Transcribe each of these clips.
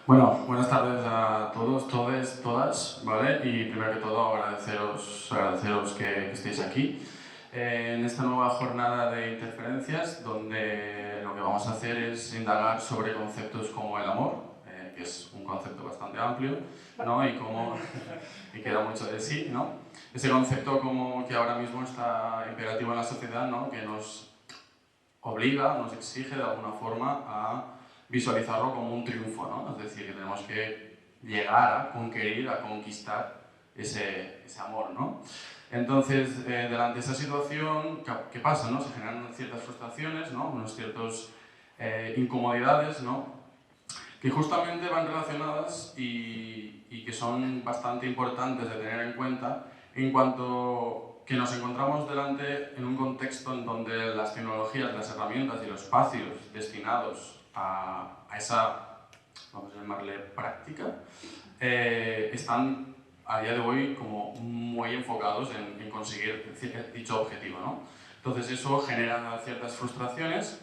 Bueno, buenas tardes a todos, todes, todas, ¿vale? Y primero que todo agradeceros que estéis aquí en esta nueva jornada de interferencias, donde lo que vamos a hacer es indagar sobre conceptos como el amor, que es un concepto bastante amplio, ¿no? Y que da mucho de sí, ¿no? Ese concepto como que ahora mismo está imperativo en la sociedad, ¿no? Que nos obliga, nos exige de alguna forma a visualizarlo como un triunfo, ¿no? Es decir, que tenemos que llegar a conquerir, a conquistar ese amor, ¿no? Entonces, delante de esa situación, ¿qué pasa, no? Se generan ciertas frustraciones, ¿no? Unos ciertos incomodidades, ¿no? Que justamente van relacionadas y que son bastante importantes de tener en cuenta en cuanto que nos encontramos delante en un contexto en donde las tecnologías, las herramientas y los espacios destinados a esa, vamos a llamarle práctica, están a día de hoy como muy enfocados en conseguir dicho objetivo, ¿no? Entonces eso genera ciertas frustraciones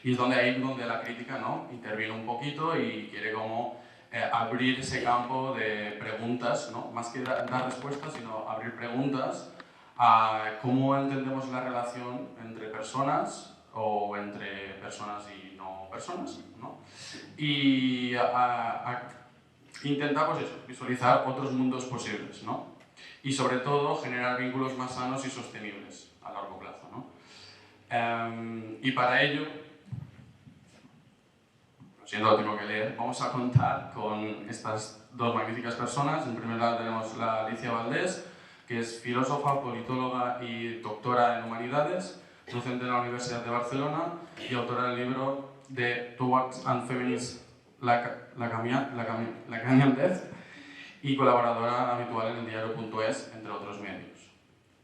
y es donde la crítica, ¿no? Interviene un poquito y quiere como abrir ese campo de preguntas, ¿no? Más que dar respuestas, sino abrir preguntas a cómo entendemos la relación entre personas o entre personas y no personas, ¿no? Y a intentar, pues eso, visualizar otros mundos posibles, ¿no? Y sobre todo generar vínculos más sanos y sostenibles a largo plazo, ¿no? Y para ello, siendo lo tengo que leer, vamos a contar con estas dos magníficas personas. En primer lugar tenemos a Alicia Valdés, que es filósofa, politóloga y doctora en humanidades, docente en la Universidad de Barcelona y autora del libro de Towards and Feminist Lacanian Death y colaboradora habitual en el diario.es, entre otros medios.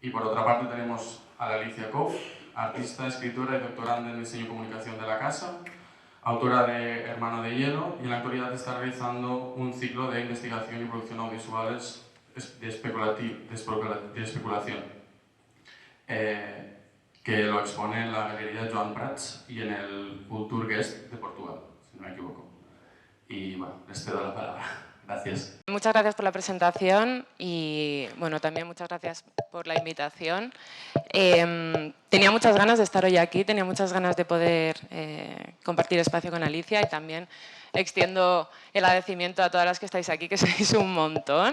Y por otra parte tenemos a Alicia Koff, artista, escritora y doctoranda en diseño y comunicación de la Casa, autora de Hermano de Hielo, y en la actualidad está realizando un ciclo de investigación y producción audiovisuales de especulación, que lo expone en la Galería Joan Prats y en el Culturguest de Portugal, si no me equivoco. Y bueno, les cedo la palabra. Gracias. Muchas gracias por la presentación y bueno, también muchas gracias por la invitación. Tenía muchas ganas de estar hoy aquí, tenía muchas ganas de poder compartir espacio con Alicia y también extiendo el agradecimiento a todas las que estáis aquí, que sois un montón.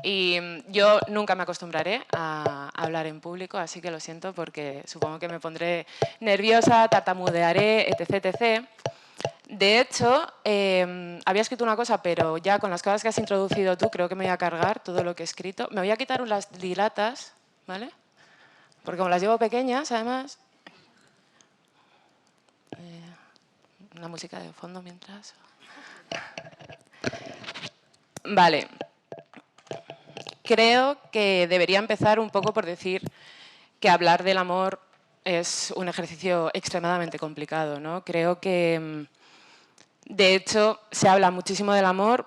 Y yo nunca me acostumbraré a hablar en público, así que lo siento porque supongo que me pondré nerviosa, tartamudearé, etc. etc. De hecho, había escrito una cosa, pero ya con las cosas que has introducido tú, creo que me voy a cargar todo lo que he escrito. Me voy a quitar las lilatas, ¿vale? Porque como las llevo pequeñas, además... una música de fondo mientras... Vale. Creo que debería empezar un poco por decir que hablar del amor es un ejercicio extremadamente complicado, ¿no? Creo que... De hecho, se habla muchísimo del amor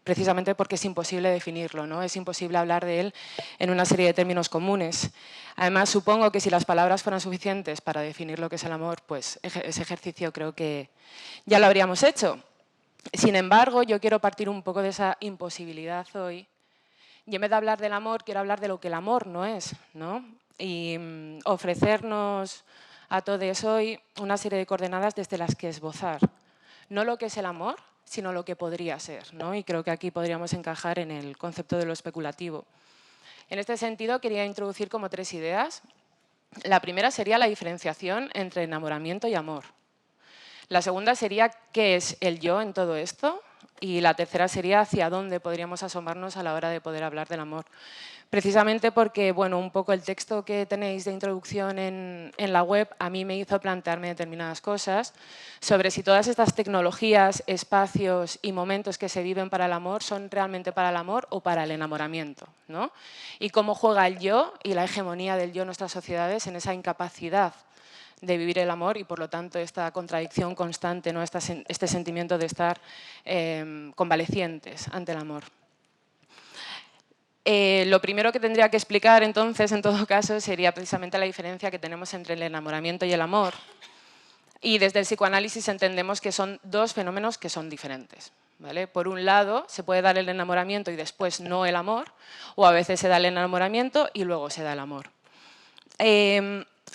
precisamente porque es imposible definirlo, ¿no? Es imposible hablar de él en una serie de términos comunes. Además, supongo que si las palabras fueran suficientes para definir lo que es el amor, pues ese ejercicio creo que ya lo habríamos hecho. Sin embargo, yo quiero partir un poco de esa imposibilidad hoy y en vez de hablar del amor, quiero hablar de lo que el amor no es, ¿no? Y ofrecernos a todos hoy una serie de coordenadas desde las que esbozar no lo que es el amor, sino lo que podría ser, ¿no? Y creo que aquí podríamos encajar en el concepto de lo especulativo. En este sentido, quería introducir como tres ideas. La primera sería la diferenciación entre enamoramiento y amor. La segunda sería qué es el yo en todo esto. Y la tercera sería hacia dónde podríamos asomarnos a la hora de poder hablar del amor. Precisamente porque, bueno, un poco el texto que tenéis de introducción en la web a mí me hizo plantearme determinadas cosas sobre si todas estas tecnologías, espacios y momentos que se viven para el amor son realmente para el amor o para el enamoramiento, ¿no? Y cómo juega el yo y la hegemonía del yo en nuestras sociedades en esa incapacidad de vivir el amor y, por lo tanto, esta contradicción constante, ¿no? Este sentimiento de estar convalecientes ante el amor. Lo primero que tendría que explicar, entonces, en todo caso, sería precisamente la diferencia que tenemos entre el enamoramiento y el amor. Y desde el psicoanálisis entendemos que son dos fenómenos que son diferentes, ¿vale? Por un lado, se puede dar el enamoramiento y después no el amor, o a veces se da el enamoramiento y luego se da el amor.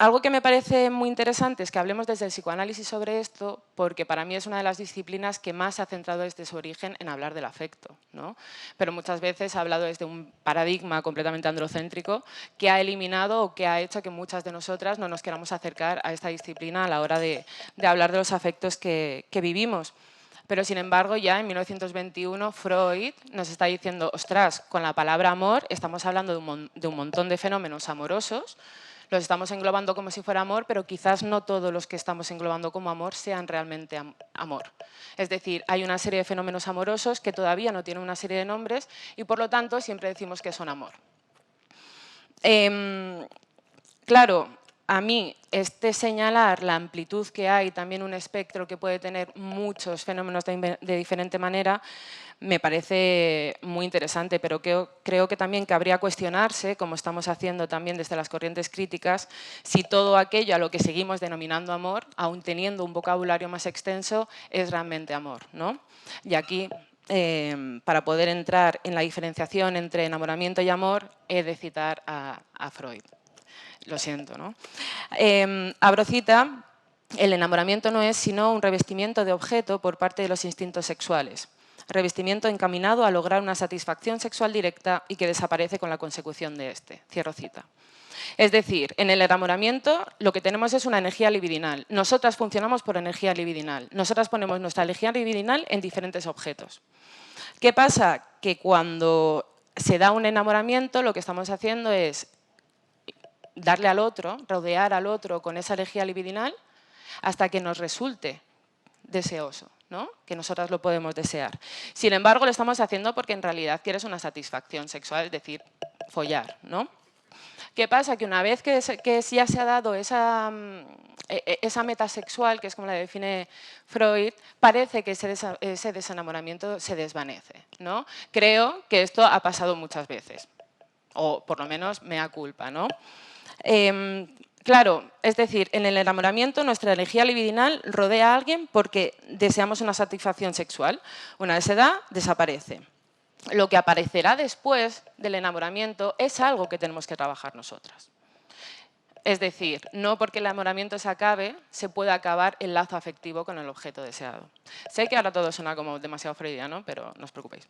Algo que me parece muy interesante es que hablemos desde el psicoanálisis sobre esto, porque para mí es una de las disciplinas que más se ha centrado desde su origen en hablar del afecto, ¿no? Pero muchas veces ha hablado desde un paradigma completamente androcéntrico que ha eliminado o que ha hecho que muchas de nosotras no nos queramos acercar a esta disciplina a la hora de hablar de los afectos que vivimos. Pero, sin embargo, ya en 1921 Freud nos está diciendo, ostras, con la palabra amor estamos hablando de un montón de fenómenos amorosos, los estamos englobando como si fuera amor, pero quizás no todos los que estamos englobando como amor sean realmente amor. Es decir, hay una serie de fenómenos amorosos que todavía no tienen una serie de nombres y, por lo tanto, siempre decimos que son amor. Claro, a mí señalar la amplitud que hay, también un espectro que puede tener muchos fenómenos de diferente manera, me parece muy interesante, pero creo que también cabría cuestionarse, como estamos haciendo también desde las corrientes críticas, si todo aquello a lo que seguimos denominando amor, aun teniendo un vocabulario más extenso, es realmente amor, ¿no? Y aquí, para poder entrar en la diferenciación entre enamoramiento y amor, he de citar a Freud. Lo siento, ¿no? Abro cita, el enamoramiento no es sino un revestimiento de objeto por parte de los instintos sexuales. Revestimiento encaminado a lograr una satisfacción sexual directa y que desaparece con la consecución de este. Cierro cita. Es decir, en el enamoramiento lo que tenemos es una energía libidinal. Nosotras funcionamos por energía libidinal. Nosotras ponemos nuestra energía libidinal en diferentes objetos. ¿Qué pasa? Que cuando se da un enamoramiento, lo que estamos haciendo es darle al otro, rodear al otro con esa energía libidinal hasta que nos resulte deseoso, ¿no? Que nosotras lo podemos desear. Sin embargo, lo estamos haciendo porque en realidad quieres una satisfacción sexual, es decir, follar, ¿no? ¿Qué pasa? Que una vez que ya se ha dado esa meta sexual, que es como la define Freud, parece que ese desenamoramiento se desvanece, ¿no? Creo que esto ha pasado muchas veces, o por lo menos mea culpa, ¿no? Claro, es decir, en el enamoramiento nuestra energía libidinal rodea a alguien porque deseamos una satisfacción sexual. Una vez se da, desaparece. Lo que aparecerá después del enamoramiento es algo que tenemos que trabajar nosotras. Es decir, no porque el enamoramiento se acabe, se puede acabar el lazo afectivo con el objeto deseado. Sé que ahora todo suena como demasiado freudiano, pero no os preocupéis.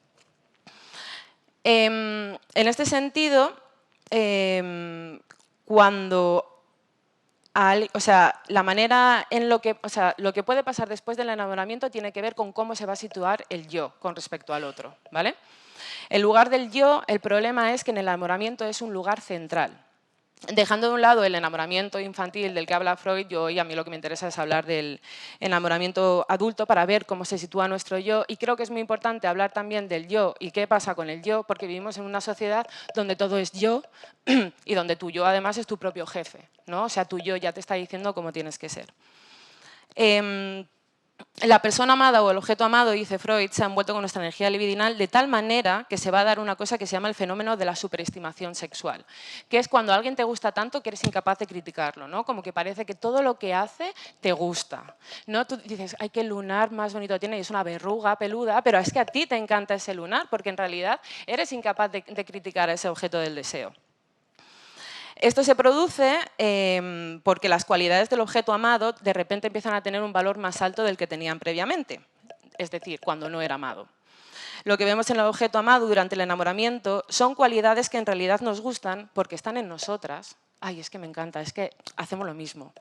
En este sentido, cuando la manera en lo que puede pasar después del enamoramiento tiene que ver con cómo se va a situar el yo con respecto al otro, ¿vale? El lugar del yo, el problema es que en el enamoramiento es un lugar central. Dejando de un lado el enamoramiento infantil del que habla Freud, a mí lo que me interesa es hablar del enamoramiento adulto para ver cómo se sitúa nuestro yo, y creo que es muy importante hablar también del yo y qué pasa con el yo, porque vivimos en una sociedad donde todo es yo y donde tu yo además es tu propio jefe, ¿no? O sea, tu yo ya te está diciendo cómo tienes que ser. La persona amada o el objeto amado, dice Freud, se ha envuelto con nuestra energía libidinal de tal manera que se va a dar una cosa que se llama el fenómeno de la superestimación sexual, que es cuando a alguien te gusta tanto que eres incapaz de criticarlo, ¿no? Como que parece que todo lo que hace te gusta, ¿no? Tú dices, ay, qué lunar más bonito tiene, y es una verruga peluda, pero es que a ti te encanta ese lunar porque en realidad eres incapaz de criticar a ese objeto del deseo. Esto se produce porque las cualidades del objeto amado de repente empiezan a tener un valor más alto del que tenían previamente, es decir, cuando no era amado. Lo que vemos en el objeto amado durante el enamoramiento son cualidades que en realidad nos gustan porque están en nosotras. Ay, es que me encanta, es que hacemos lo mismo.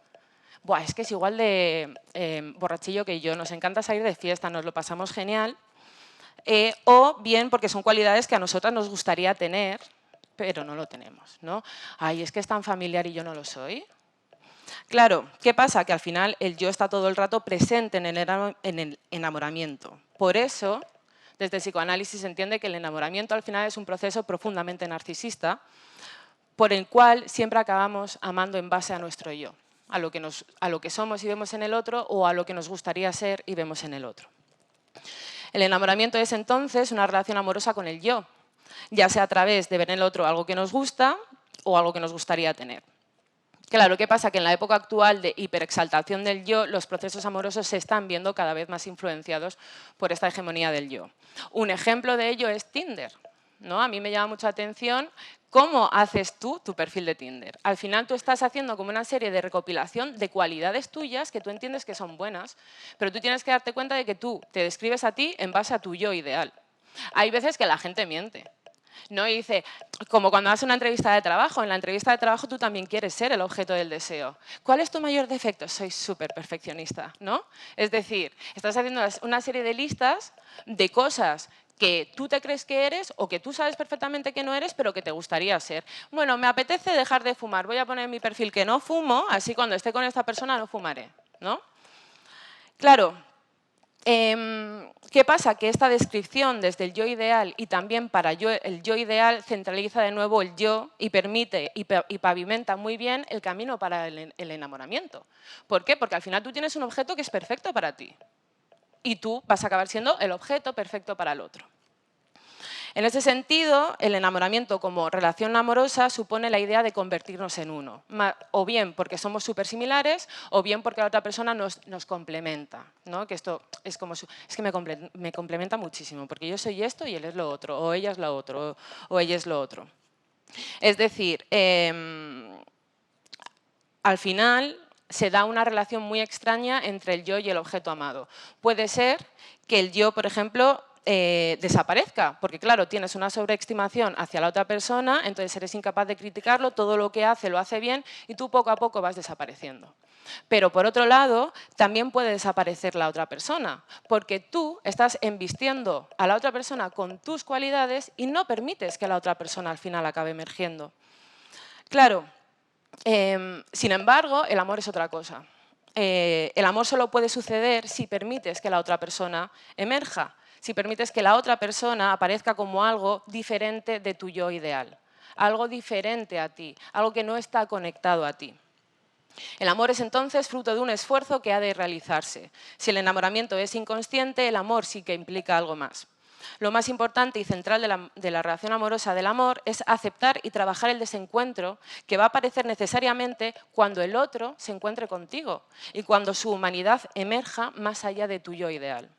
Buah, es que es igual de borrachillo que yo, nos encanta salir de fiesta, nos lo pasamos genial. O bien porque son cualidades que a nosotras nos gustaría tener, pero no lo tenemos, ¿no? Ay, es que es tan familiar y yo no lo soy. Claro, ¿qué pasa? Que al final el yo está todo el rato presente en el enamoramiento. Por eso, desde el psicoanálisis se entiende que el enamoramiento al final es un proceso profundamente narcisista, por el cual siempre acabamos amando en base a nuestro yo, a lo que somos y vemos en el otro, o a lo que nos gustaría ser y vemos en el otro. El enamoramiento es entonces una relación amorosa con el yo, ya sea a través de ver en el otro algo que nos gusta o algo que nos gustaría tener. Claro, ¿qué pasa? Que en la época actual de hiperexaltación del yo, los procesos amorosos se están viendo cada vez más influenciados por esta hegemonía del yo. Un ejemplo de ello es Tinder, ¿no? A mí me llama mucho la atención cómo haces tú tu perfil de Tinder. Al final tú estás haciendo como una serie de recopilación de cualidades tuyas que tú entiendes que son buenas, pero tú tienes que darte cuenta de que tú te describes a ti en base a tu yo ideal. Hay veces que la gente miente. ¿No? Y dice, como cuando haces una entrevista de trabajo, en la entrevista de trabajo tú también quieres ser el objeto del deseo. ¿Cuál es tu mayor defecto? Soy súper perfeccionista, ¿no? Es decir, estás haciendo una serie de listas de cosas que tú te crees que eres o que tú sabes perfectamente que no eres, pero que te gustaría ser. Bueno, me apetece dejar de fumar, voy a poner en mi perfil que no fumo, así cuando esté con esta persona no fumaré, ¿no? Claro. ¿Qué pasa? Que esta descripción desde el yo ideal y también para el yo ideal centraliza de nuevo el yo y permite y pavimenta muy bien el camino para el enamoramiento. ¿Por qué? Porque al final tú tienes un objeto que es perfecto para ti y tú vas a acabar siendo el objeto perfecto para el otro. En ese sentido, el enamoramiento como relación amorosa supone la idea de convertirnos en uno, o bien porque somos súper similares, o bien porque la otra persona nos complementa, ¿no? Que esto es como es que me complementa muchísimo, porque yo soy esto y él es lo otro, o ella es lo otro, o ella es lo otro. Es decir, al final se da una relación muy extraña entre el yo y el objeto amado. Puede ser que el yo, por ejemplo, desaparezca, porque claro, tienes una sobreestimación hacia la otra persona, entonces eres incapaz de criticarlo, todo lo que hace lo hace bien y tú poco a poco vas desapareciendo. Pero por otro lado, también puede desaparecer la otra persona, porque tú estás embistiendo a la otra persona con tus cualidades y no permites que la otra persona al final acabe emergiendo. Claro, sin embargo, el amor es otra cosa. El amor solo puede suceder si permites que la otra persona emerja, si permites que la otra persona aparezca como algo diferente de tu yo ideal, algo diferente a ti, algo que no está conectado a ti. El amor es entonces fruto de un esfuerzo que ha de realizarse. Si el enamoramiento es inconsciente, el amor sí que implica algo más. Lo más importante y central de la relación amorosa del amor es aceptar y trabajar el desencuentro que va a aparecer necesariamente cuando el otro se encuentre contigo y cuando su humanidad emerja más allá de tu yo ideal.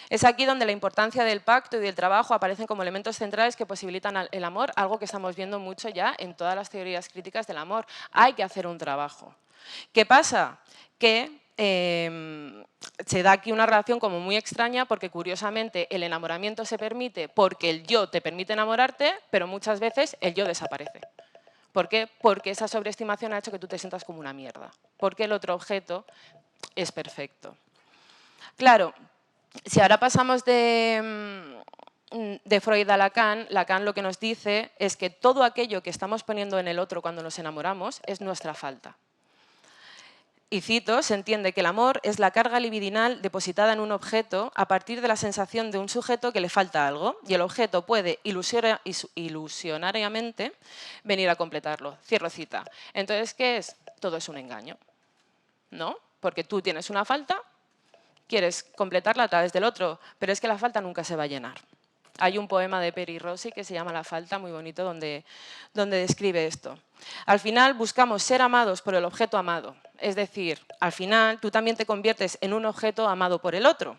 Es aquí donde la importancia del pacto y del trabajo aparecen como elementos centrales que posibilitan el amor, algo que estamos viendo mucho ya en todas las teorías críticas del amor. Hay que hacer un trabajo. ¿Qué pasa? Que se da aquí una relación como muy extraña porque curiosamente el enamoramiento se permite porque el yo te permite enamorarte, pero muchas veces el yo desaparece. ¿Por qué? Porque esa sobreestimación ha hecho que tú te sientas como una mierda, porque el otro objeto es perfecto. Claro, si ahora pasamos de Freud a Lacan, Lacan lo que nos dice es que todo aquello que estamos poniendo en el otro cuando nos enamoramos es nuestra falta. Y cito, se entiende que el amor es la carga libidinal depositada en un objeto a partir de la sensación de un sujeto que le falta algo y el objeto puede ilusionariamente venir a completarlo. Cierro cita. Entonces, ¿qué es? Todo es un engaño, ¿no? Porque tú tienes una falta, quieres completarla a través del otro, pero es que la falta nunca se va a llenar. Hay un poema de Peri Rossi que se llama La falta, muy bonito, donde describe esto. Al final buscamos ser amados por el objeto amado. Es decir, al final tú también te conviertes en un objeto amado por el otro.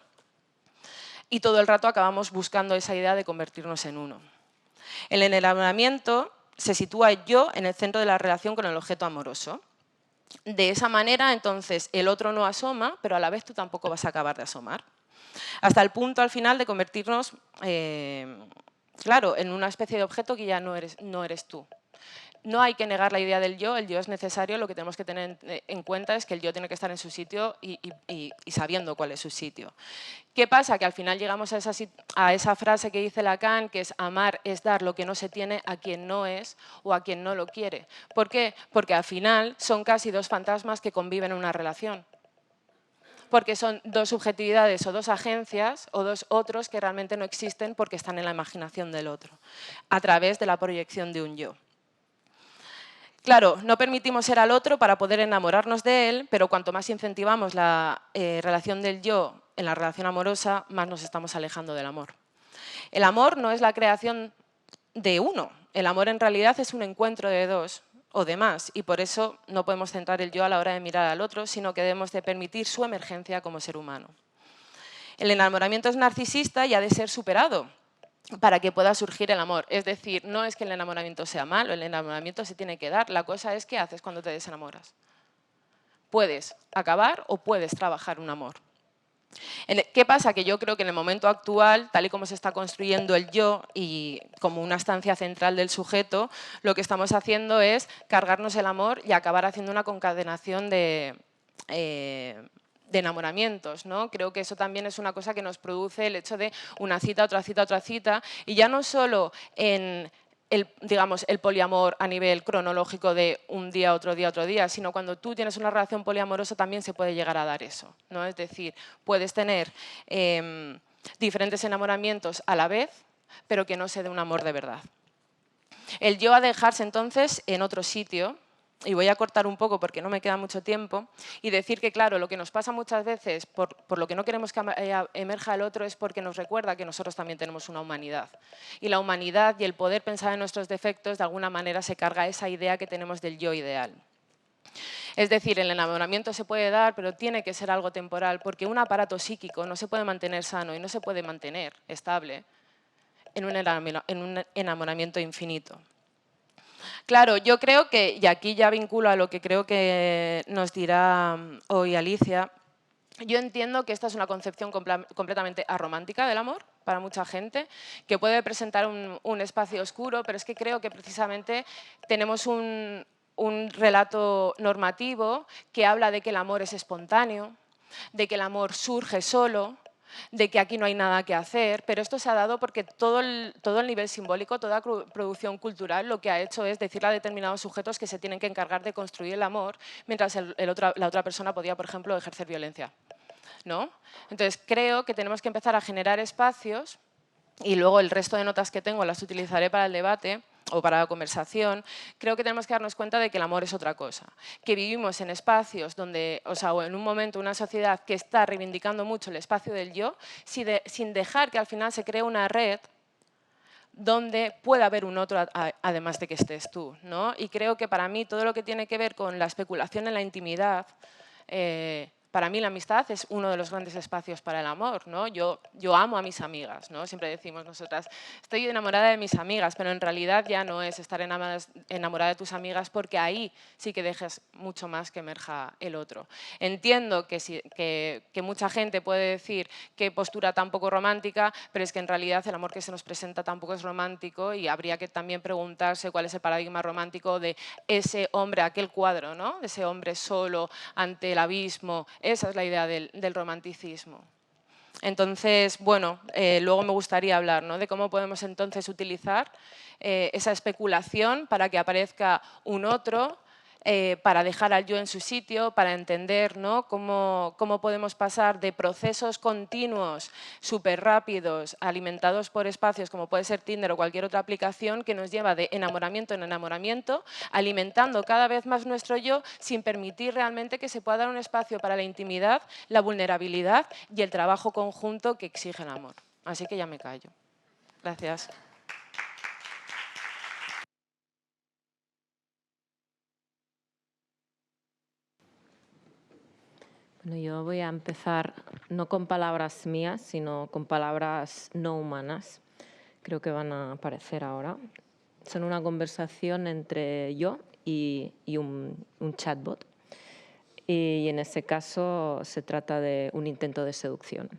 Y todo el rato acabamos buscando esa idea de convertirnos en uno. En el enamoramiento se sitúa yo en el centro de la relación con el objeto amoroso. De esa manera, entonces, el otro no asoma, pero a la vez tú tampoco vas a acabar de asomar. Hasta el punto, al final, de convertirnos, claro, en una especie de objeto que ya no eres tú. No hay que negar la idea del yo, el yo es necesario, lo que tenemos que tener en cuenta es que el yo tiene que estar en su sitio y sabiendo cuál es su sitio. ¿Qué pasa? Que al final llegamos a esa frase que dice Lacan, que es amar es dar lo que no se tiene a quien no es o a quien no lo quiere. ¿Por qué? Porque al final son casi dos fantasmas que conviven en una relación. Porque son dos subjetividades o dos agencias o dos otros que realmente no existen porque están en la imaginación del otro, a través de la proyección de un yo. Claro, no permitimos ser al otro para poder enamorarnos de él, pero cuanto más incentivamos la relación del yo en la relación amorosa, más nos estamos alejando del amor. El amor no es la creación de uno. El amor en realidad es un encuentro de dos. o de más, y por eso no podemos centrar el yo a la hora de mirar al otro, sino que debemos de permitir su emergencia como ser humano. El enamoramiento es narcisista y ha de ser superado para que pueda surgir el amor. Es decir, no es que el enamoramiento sea malo, el enamoramiento se tiene que dar. La cosa es qué haces cuando te desenamoras. Puedes acabar o puedes trabajar un amor. ¿Qué pasa? Que yo creo que en el momento actual, tal y como se está construyendo el yo y como una estancia central del sujeto, lo que estamos haciendo es cargarnos el amor y acabar haciendo una concadenación de enamoramientos, ¿no? Creo que eso también es una cosa que nos produce el hecho de una cita, otra cita, otra cita, y ya no solo en digamos, el poliamor a nivel cronológico de un día, otro día, otro día, sino cuando tú tienes una relación poliamorosa también se puede llegar a dar eso, ¿no? Es decir, puedes tener diferentes enamoramientos a la vez, pero que no se dé un amor de verdad. El yo ha de dejarse entonces en otro sitio, y voy a cortar un poco porque no me queda mucho tiempo, y decir que, claro, lo que nos pasa muchas veces, por lo que no queremos que emerja el otro, es porque nos recuerda que nosotros también tenemos una humanidad. Y la humanidad y el poder pensar en nuestros defectos, de alguna manera, se carga esa idea que tenemos del yo ideal. Es decir, el enamoramiento se puede dar, pero tiene que ser algo temporal, porque un aparato psíquico no se puede mantener sano y no se puede mantener estable en un enamoramiento infinito. Claro, yo creo que, y aquí ya vinculo a lo que creo que nos dirá hoy Alicia, yo entiendo que esta es una concepción completamente aromántica del amor para mucha gente, que puede presentar un espacio oscuro, pero es que creo que precisamente tenemos un relato normativo que habla de que el amor es espontáneo, de que el amor surge solo, de que aquí no hay nada que hacer, pero esto se ha dado porque todo el nivel simbólico, toda producción cultural lo que ha hecho es decirle a determinados sujetos que se tienen que encargar de construir el amor, mientras la otra persona podía, por ejemplo, ejercer violencia, ¿no? Entonces, creo que tenemos que empezar a generar espacios, y luego el resto de notas que tengo las utilizaré para el debate o para la conversación. Creo que tenemos que darnos cuenta de que el amor es otra cosa, que vivimos en espacios donde, o en un momento, una sociedad que está reivindicando mucho el espacio del yo, sin dejar que al final se cree una red donde pueda haber un otro además de que estés tú, ¿no? Y creo que para mí todo lo que tiene que ver con la especulación en la intimidad, para mí la amistad es uno de los grandes espacios para el amor, ¿no? Yo amo a mis amigas, ¿no? Siempre decimos nosotras, estoy enamorada de mis amigas, pero en realidad ya no es estar enamorada de tus amigas, porque ahí sí que dejas mucho más que emerja el otro. Entiendo que mucha gente puede decir qué postura tan poco romántica, pero es que en realidad el amor que se nos presenta tampoco es romántico, y habría que también preguntarse cuál es el paradigma romántico de ese hombre, aquel cuadro, ¿no? De ese hombre solo ante el abismo. Esa es la idea del romanticismo. Entonces, bueno, luego me gustaría hablar, ¿no?, de cómo podemos entonces utilizar esa especulación para que aparezca un otro, para dejar al yo en su sitio, para entender, ¿no?, cómo podemos pasar de procesos continuos, súper rápidos, alimentados por espacios como puede ser Tinder o cualquier otra aplicación, que nos lleva de enamoramiento en enamoramiento, alimentando cada vez más nuestro yo, sin permitir realmente que se pueda dar un espacio para la intimidad, la vulnerabilidad y el trabajo conjunto que exige el amor. Así que ya me callo. Gracias. Bueno, yo voy a empezar no con palabras mías, sino con palabras no humanas. Creo que van a aparecer ahora. Son una conversación entre yo y un chatbot. Y en ese caso se trata de un intento de seducción.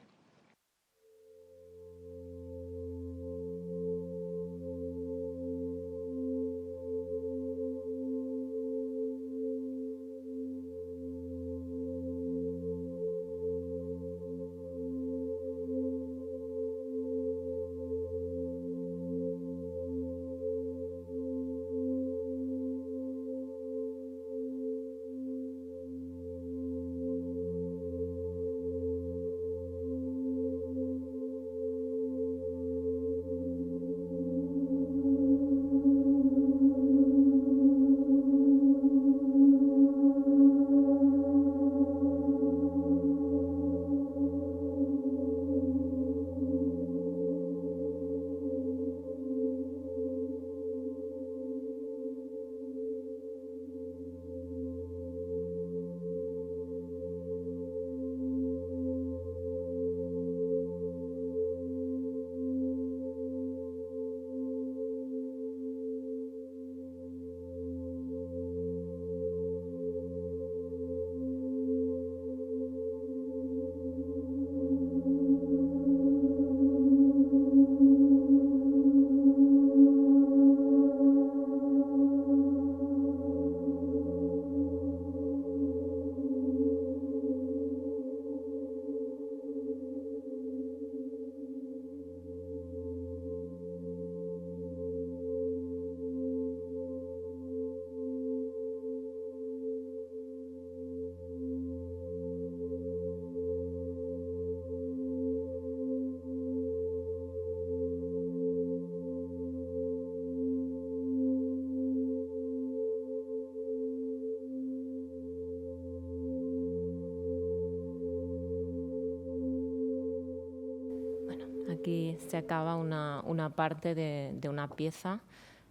se acaba una parte de una pieza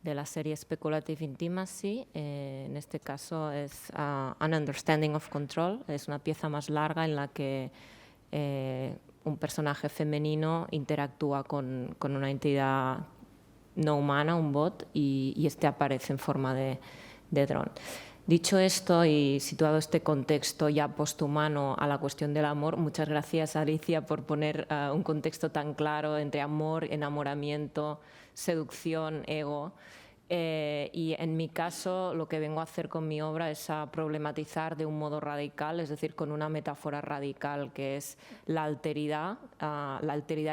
de la serie Speculative Intimacy. En este caso es An Understanding of Control. Es una pieza más larga en la que un personaje femenino interactúa con una entidad no humana, un bot, y este aparece en forma de dron. Dicho esto y situado este contexto ya posthumano a la cuestión del amor, muchas gracias, Alicia, por poner un contexto tan claro entre amor, enamoramiento, seducción, ego. Y en mi caso, lo que vengo a hacer con mi obra es a problematizar de un modo radical, es decir, con una metáfora radical, que es la alteridad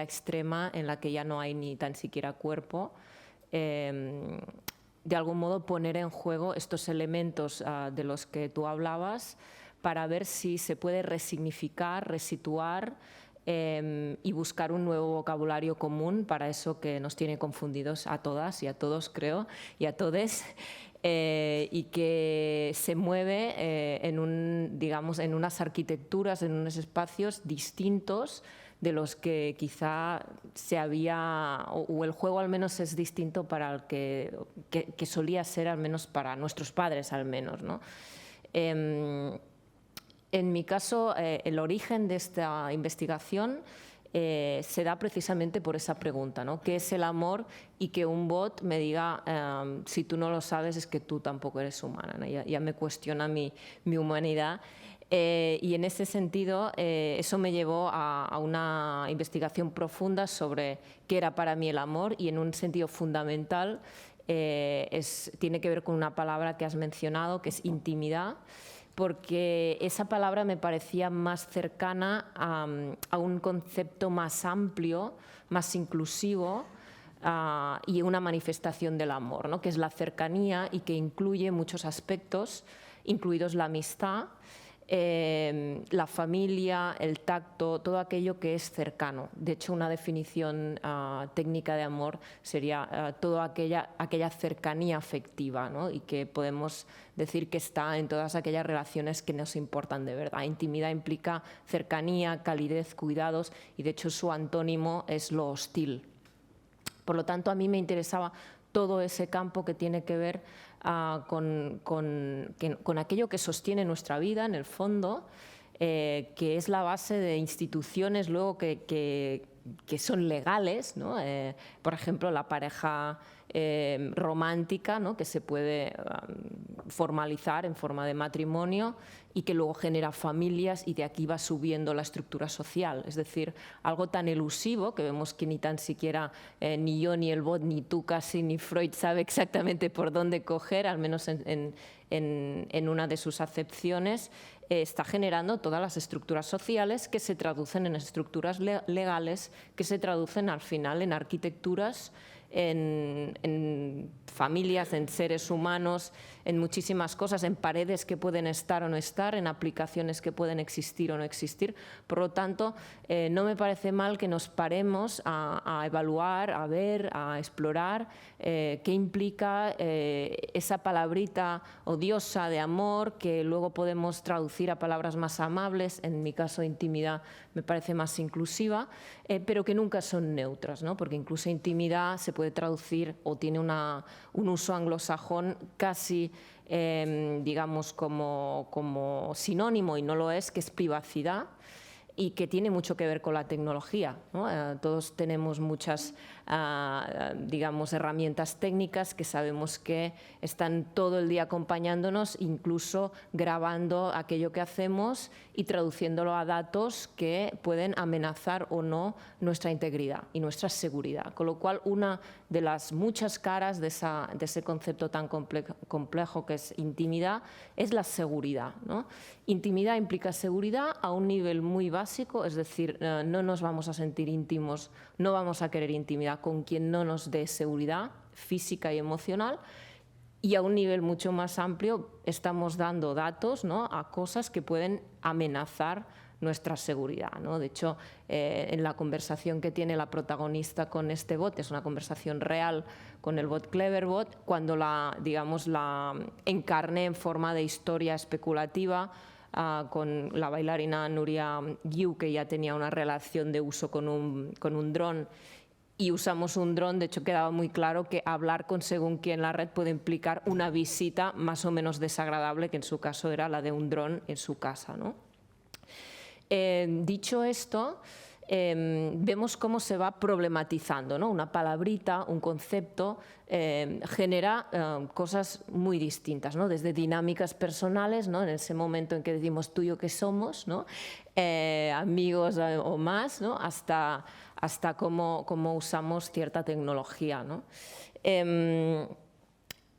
extrema en la que ya no hay ni tan siquiera cuerpo. De algún modo poner en juego estos elementos de los que tú hablabas para ver si se puede resignificar, resituar y buscar un nuevo vocabulario común para eso que nos tiene confundidos a todas y a todos, creo, y a todes, y que se mueve en unas arquitecturas, en unos espacios distintos de los que quizá se había, o el juego al menos es distinto para el que solía ser, al menos para nuestros padres, al menos, ¿no? En mi caso, el origen de esta investigación se da precisamente por esa pregunta, ¿no? ¿Qué es el amor? Y que un bot me diga, si tú no lo sabes, es que tú tampoco eres humana, ¿no? Ya me cuestiona mi humanidad. Y en ese sentido, eso me llevó a una investigación profunda sobre qué era para mí el amor, y en un sentido fundamental tiene que ver con una palabra que has mencionado, que es intimidad, porque esa palabra me parecía más cercana a un concepto más amplio, más inclusivo, y una manifestación del amor, ¿no? Que es la cercanía y que incluye muchos aspectos, incluidos la amistad, la familia, el tacto, todo aquello que es cercano. De hecho, una definición técnica de amor sería toda aquella cercanía afectiva, ¿no? Y que podemos decir que está en todas aquellas relaciones que nos importan de verdad. Intimidad implica cercanía, calidez, cuidados, y de hecho su antónimo es lo hostil. Por lo tanto, a mí me interesaba todo ese campo que tiene que ver con aquello que sostiene nuestra vida, en el fondo, que es la base de instituciones luego que son legales, ¿no? Por ejemplo, la pareja romántica, ¿no? Que se puede formalizar en forma de matrimonio y que luego genera familias, y de aquí va subiendo la estructura social. Es decir, algo tan elusivo que vemos que ni tan siquiera ni yo, ni el bot, ni tú casi, ni Freud sabe exactamente por dónde coger, al menos en una de sus acepciones, está generando todas las estructuras sociales que se traducen en estructuras legales, que se traducen al final en arquitecturas, en familias, en seres humanos, en muchísimas cosas, en paredes que pueden estar o no estar, en aplicaciones que pueden existir o no existir. Por lo tanto, no me parece mal que nos paremos a evaluar, a ver, a explorar qué implica esa palabrita odiosa de amor, que luego podemos traducir a palabras más amables. En mi caso, intimidad me parece más inclusiva, pero que nunca son neutras, ¿no? Porque incluso intimidad se puede traducir o tiene un uso anglosajón casi, digamos, como sinónimo, y no lo es, que es privacidad, y que tiene mucho que ver con la tecnología, ¿no? Todos tenemos muchas, digamos, herramientas técnicas que sabemos que están todo el día acompañándonos, incluso grabando aquello que hacemos y traduciéndolo a datos que pueden amenazar o no nuestra integridad y nuestra seguridad. Con lo cual, una de las muchas caras de ese concepto tan complejo que es intimidad es la seguridad, ¿no? Intimidad implica seguridad a un nivel muy básico, es decir, no nos vamos a sentir íntimos, no vamos a querer intimidad con quien no nos dé seguridad física y emocional, y a un nivel mucho más amplio estamos dando datos, ¿no? A cosas que pueden amenazar nuestra seguridad, ¿no? De hecho, en la conversación que tiene la protagonista con este bot, es una conversación real con el bot Cleverbot, cuando la encarné en forma de historia especulativa, con la bailarina Nuria Guiu, que ya tenía una relación de uso con un dron, y usamos un dron. De hecho, quedaba muy claro que hablar con según quién en la red puede implicar una visita más o menos desagradable, que en su caso era la de un dron en su casa, ¿no? Dicho esto, vemos cómo se va problematizando, ¿no? Una palabrita, un concepto, genera cosas muy distintas, ¿no? Desde dinámicas personales, ¿no? En ese momento en que decimos tú y yo qué somos, ¿no? Amigos o más, ¿no? hasta cómo usamos cierta tecnología, ¿no?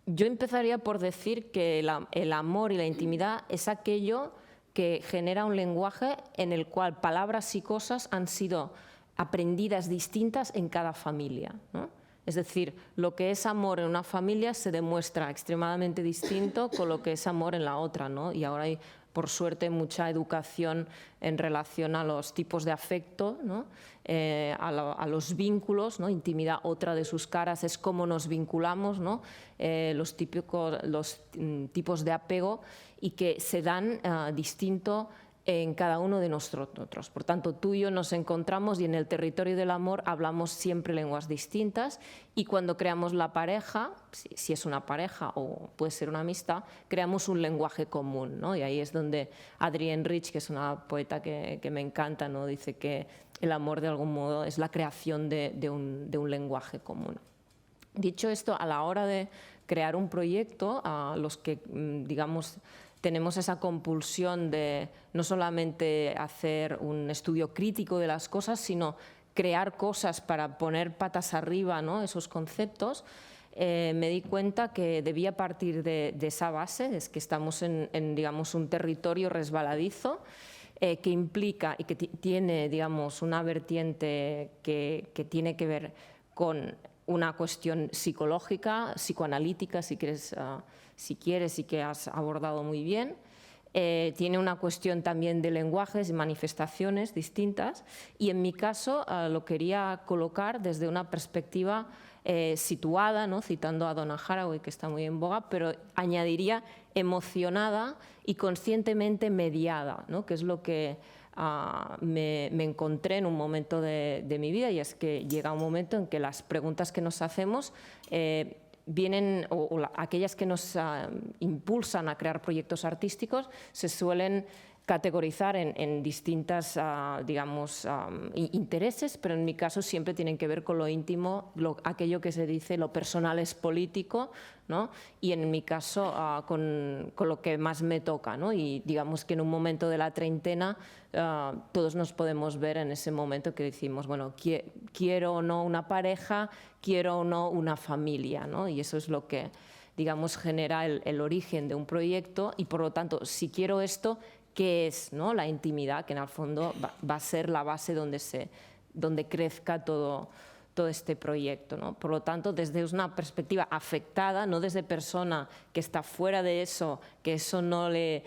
Yo empezaría por decir que el amor y la intimidad es aquello que genera un lenguaje en el cual palabras y cosas han sido aprendidas distintas en cada familia, ¿no? Es decir, lo que es amor en una familia se demuestra extremadamente distinto con lo que es amor en la otra, ¿no? Y ahora hay, por suerte, mucha educación en relación a los tipos de afecto, ¿no? A los vínculos, ¿no? Intimidad, otra de sus caras es cómo nos vinculamos, ¿no? Los tipos de apego, y que se dan distinto en cada uno de nosotros. Por tanto, tú y yo nos encontramos y en el territorio del amor hablamos siempre lenguas distintas, y cuando creamos la pareja, si es una pareja o puede ser una amistad, creamos un lenguaje común, ¿no? Y ahí es donde Adrienne Rich, que es una poeta que me encanta, ¿no? Dice que el amor de algún modo es la creación de un lenguaje común. Dicho esto, a la hora de crear un proyecto, a los que, digamos, tenemos esa compulsión de no solamente hacer un estudio crítico de las cosas, sino crear cosas para poner patas arriba, ¿no? Esos conceptos, me di cuenta que debía partir de esa base, es que estamos en digamos, un territorio resbaladizo, que implica y que tiene, digamos, una vertiente que tiene que ver con una cuestión psicológica, psicoanalítica, si quieres, y que has abordado muy bien. Tiene una cuestión también de lenguajes y manifestaciones distintas, y en mi caso lo quería colocar desde una perspectiva situada, ¿no? Citando a Donna Haraway, que está muy en boga, pero añadiría emocionada y conscientemente mediada, ¿no? Que es lo que me encontré en un momento de mi vida, y es que llega un momento en que las preguntas que nos hacemos vienen, aquellas que nos impulsan a crear proyectos artísticos, se suelen categorizar en distintas, digamos, intereses, pero en mi caso siempre tienen que ver con lo íntimo, aquello que se dice lo personal es político, ¿no? Y en mi caso con lo que más me toca, ¿no? Y digamos que en un momento de la treintena todos nos podemos ver en ese momento que decimos, bueno, quiero o no una pareja, quiero o no una familia, ¿no? Y eso es lo que, digamos, genera el origen de un proyecto, y por lo tanto, si quiero esto, ¿qué es, ¿no? La intimidad? Que en el fondo va a ser la base donde crezca todo este proyecto, ¿no? Por lo tanto, desde una perspectiva afectada, no desde persona que está fuera de eso, que eso no le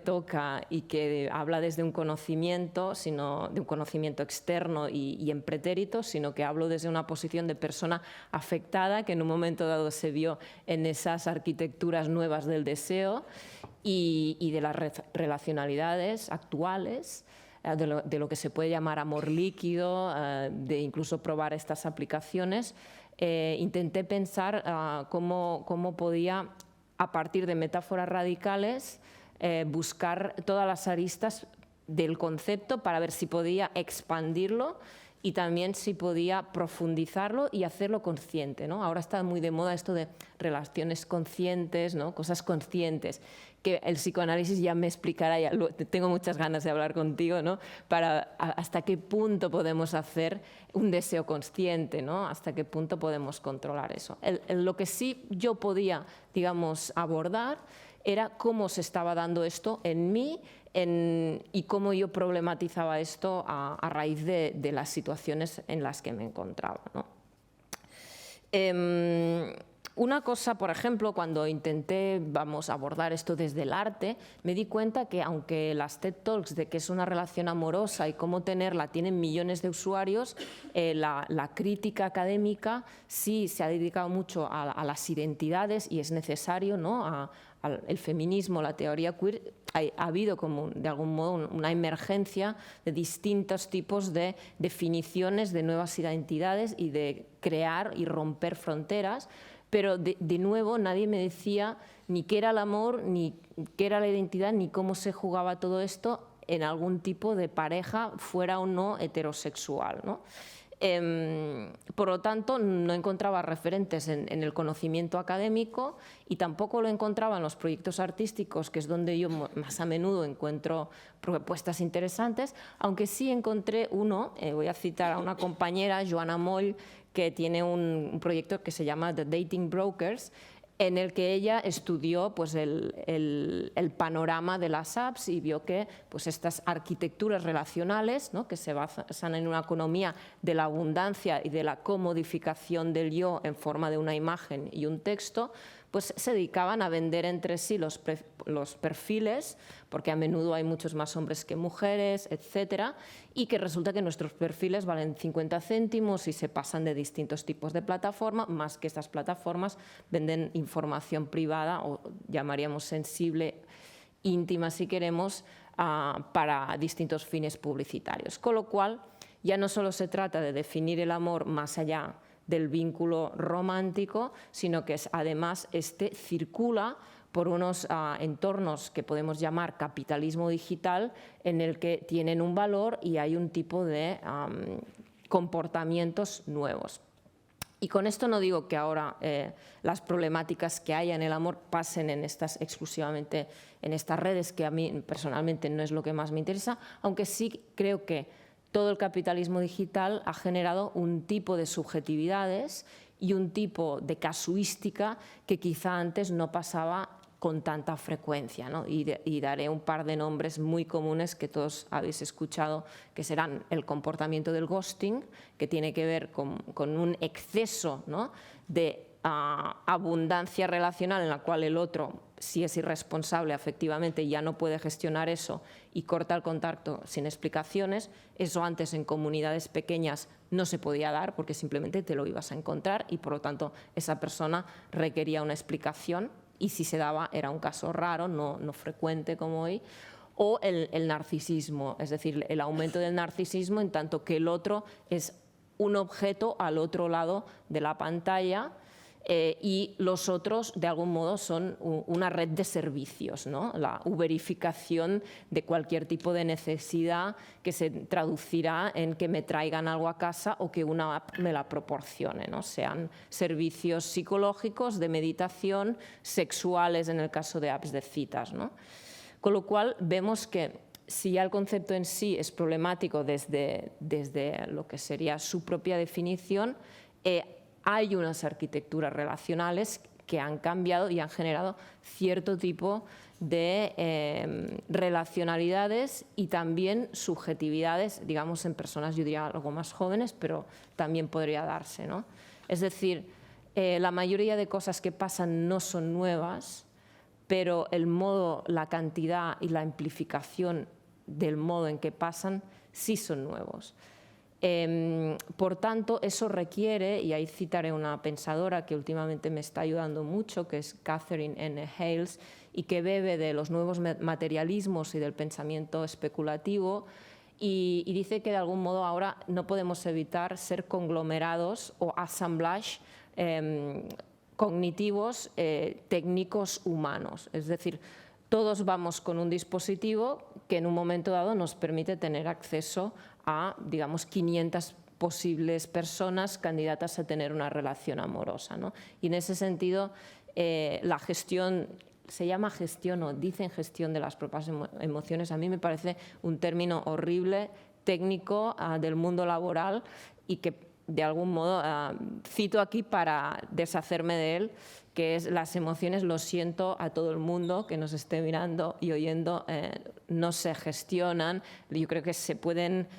toca y que habla desde un conocimiento, sino de un conocimiento externo y en pretérito, sino que hablo desde una posición de persona afectada que en un momento dado se vio en esas arquitecturas nuevas del deseo y de las relacionalidades actuales, de lo que se puede llamar amor líquido, de incluso probar estas aplicaciones. Intenté pensar cómo podía, a partir de metáforas radicales, buscar todas las aristas del concepto para ver si podía expandirlo y también si podía profundizarlo y hacerlo consciente, ¿no? Ahora está muy de moda esto de relaciones conscientes, ¿no? Cosas conscientes, que el psicoanálisis ya me explicará, tengo muchas ganas de hablar contigo, ¿no? Para hasta qué punto podemos hacer un deseo consciente, ¿no? Hasta qué punto podemos controlar eso. Lo que sí yo podía, digamos, abordar era cómo se estaba dando esto en mí y cómo yo problematizaba esto a raíz de las situaciones en las que me encontraba, ¿no? Una cosa, por ejemplo, cuando intenté abordar esto desde el arte, me di cuenta que aunque las TED Talks de qué es una relación amorosa y cómo tenerla tienen millones de usuarios, la crítica académica sí se ha dedicado mucho a las identidades, y es necesario, ¿no? El feminismo, la teoría queer, ha habido como de algún modo una emergencia de distintos tipos de definiciones de nuevas identidades y de crear y romper fronteras, pero de nuevo nadie me decía ni qué era el amor, ni qué era la identidad, ni cómo se jugaba todo esto en algún tipo de pareja, fuera o no heterosexual, ¿no? Por lo tanto, no encontraba referentes en el conocimiento académico y tampoco lo encontraba en los proyectos artísticos, que es donde yo más a menudo encuentro propuestas interesantes, aunque sí encontré uno, voy a citar a una compañera, Joana Moll, que tiene un proyecto que se llama The Dating Brokers, en el que ella estudió pues, el panorama de las apps y vio que pues, estas arquitecturas relacionales, ¿no?, que se basan en una economía de la abundancia y de la comodificación del yo en forma de una imagen y un texto, pues se dedicaban a vender entre sí los perfiles, porque a menudo hay muchos más hombres que mujeres, etcétera, y que resulta que nuestros perfiles valen 50 céntimos y se pasan de distintos tipos de plataforma, más que estas plataformas venden información privada, o llamaríamos sensible, íntima si queremos, para distintos fines publicitarios. Con lo cual, ya no solo se trata de definir el amor más allá del vínculo romántico, sino que además circula por unos entornos que podemos llamar capitalismo digital, en el que tienen un valor y hay un tipo de comportamientos nuevos. Y con esto no digo que ahora las problemáticas que haya en el amor pasen exclusivamente en estas redes, que a mí personalmente no es lo que más me interesa, aunque sí creo que todo el capitalismo digital ha generado un tipo de subjetividades y un tipo de casuística que quizá antes no pasaba con tanta frecuencia, ¿no? Y daré un par de nombres muy comunes que todos habéis escuchado, que serán el comportamiento del ghosting, que tiene que ver con un exceso, ¿no?, de abundancia relacional en la cual el otro, si es irresponsable afectivamente, ya no puede gestionar eso y corta el contacto sin explicaciones. Eso antes en comunidades pequeñas no se podía dar porque simplemente te lo ibas a encontrar y por lo tanto esa persona requería una explicación, y si se daba era un caso raro, no frecuente como hoy. O el narcisismo, es decir, el aumento del narcisismo en tanto que el otro es un objeto al otro lado de la pantalla, y los otros de algún modo son una red de servicios, ¿no? La uberificación de cualquier tipo de necesidad que se traducirá en que me traigan algo a casa o que una app me la proporcione, ¿no? Sean servicios psicológicos, de meditación, sexuales en el caso de apps de citas, ¿no? Con lo cual vemos que si ya el concepto en sí es problemático desde lo que sería su propia definición, hay unas arquitecturas relacionales que han cambiado y han generado cierto tipo de relacionalidades y también subjetividades, digamos, en personas, yo diría, algo más jóvenes, pero también podría darse, ¿no? Es decir, la mayoría de cosas que pasan no son nuevas, pero el modo, la cantidad y la amplificación del modo en que pasan sí son nuevos. Por tanto, eso requiere, y ahí citaré una pensadora que últimamente me está ayudando mucho, que es Catherine N. Hales, y que bebe de los nuevos materialismos y del pensamiento especulativo, y dice que de algún modo ahora no podemos evitar ser conglomerados o assemblage cognitivos técnicos humanos. Es decir, todos vamos con un dispositivo que en un momento dado nos permite tener acceso a, digamos, 500 posibles personas candidatas a tener una relación amorosa, ¿no? Y en ese sentido, la gestión, se llama gestión o dicen gestión de las propias emociones, a mí me parece un término horrible, técnico, del mundo laboral, y que de algún modo cito aquí para deshacerme de él, que es: las emociones, lo siento a todo el mundo que nos esté mirando y oyendo, no se gestionan. Yo creo que se pueden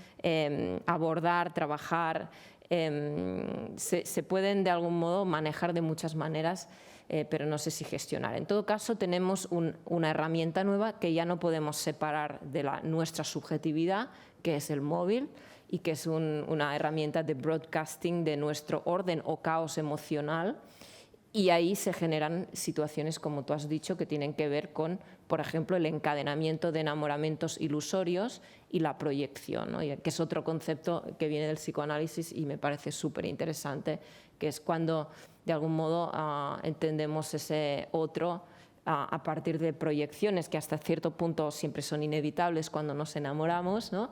abordar, trabajar, se pueden de algún modo manejar de muchas maneras, pero no sé si gestionar. En todo caso, tenemos una herramienta nueva que ya no podemos separar de nuestra subjetividad, que es el móvil, y que es una herramienta de broadcasting de nuestro orden o caos emocional, Y ahí se generan situaciones, como tú has dicho, que tienen que ver con, por ejemplo, el encadenamiento de enamoramientos ilusorios y la proyección, ¿no? Que es otro concepto que viene del psicoanálisis y me parece súper interesante, que es cuando, de algún modo, entendemos ese otro a partir de proyecciones que hasta cierto punto siempre son inevitables cuando nos enamoramos, ¿no?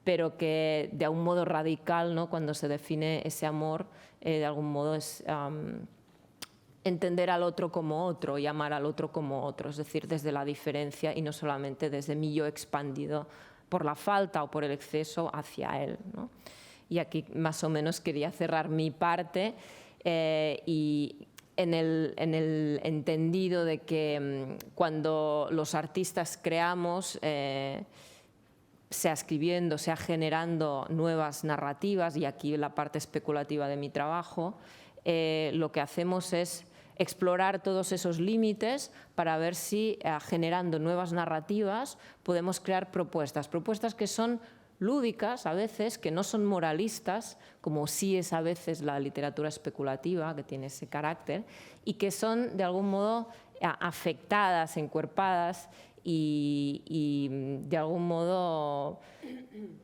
Pero que de algún modo radical, ¿no? Cuando se define ese amor, de algún modo es entender al otro como otro y amar al otro como otro, es decir, desde la diferencia y no solamente desde mi yo expandido por la falta o por el exceso hacia él, ¿no? Y aquí más o menos quería cerrar mi parte y en el entendido de que cuando los artistas creamos, sea escribiendo, sea generando nuevas narrativas, y aquí la parte especulativa de mi trabajo, lo que hacemos es explorar todos esos límites para ver si generando nuevas narrativas podemos crear propuestas que son lúdicas a veces, que no son moralistas, como sí es a veces la literatura especulativa, que tiene ese carácter, y que son de algún modo afectadas, encuerpadas y de algún modo,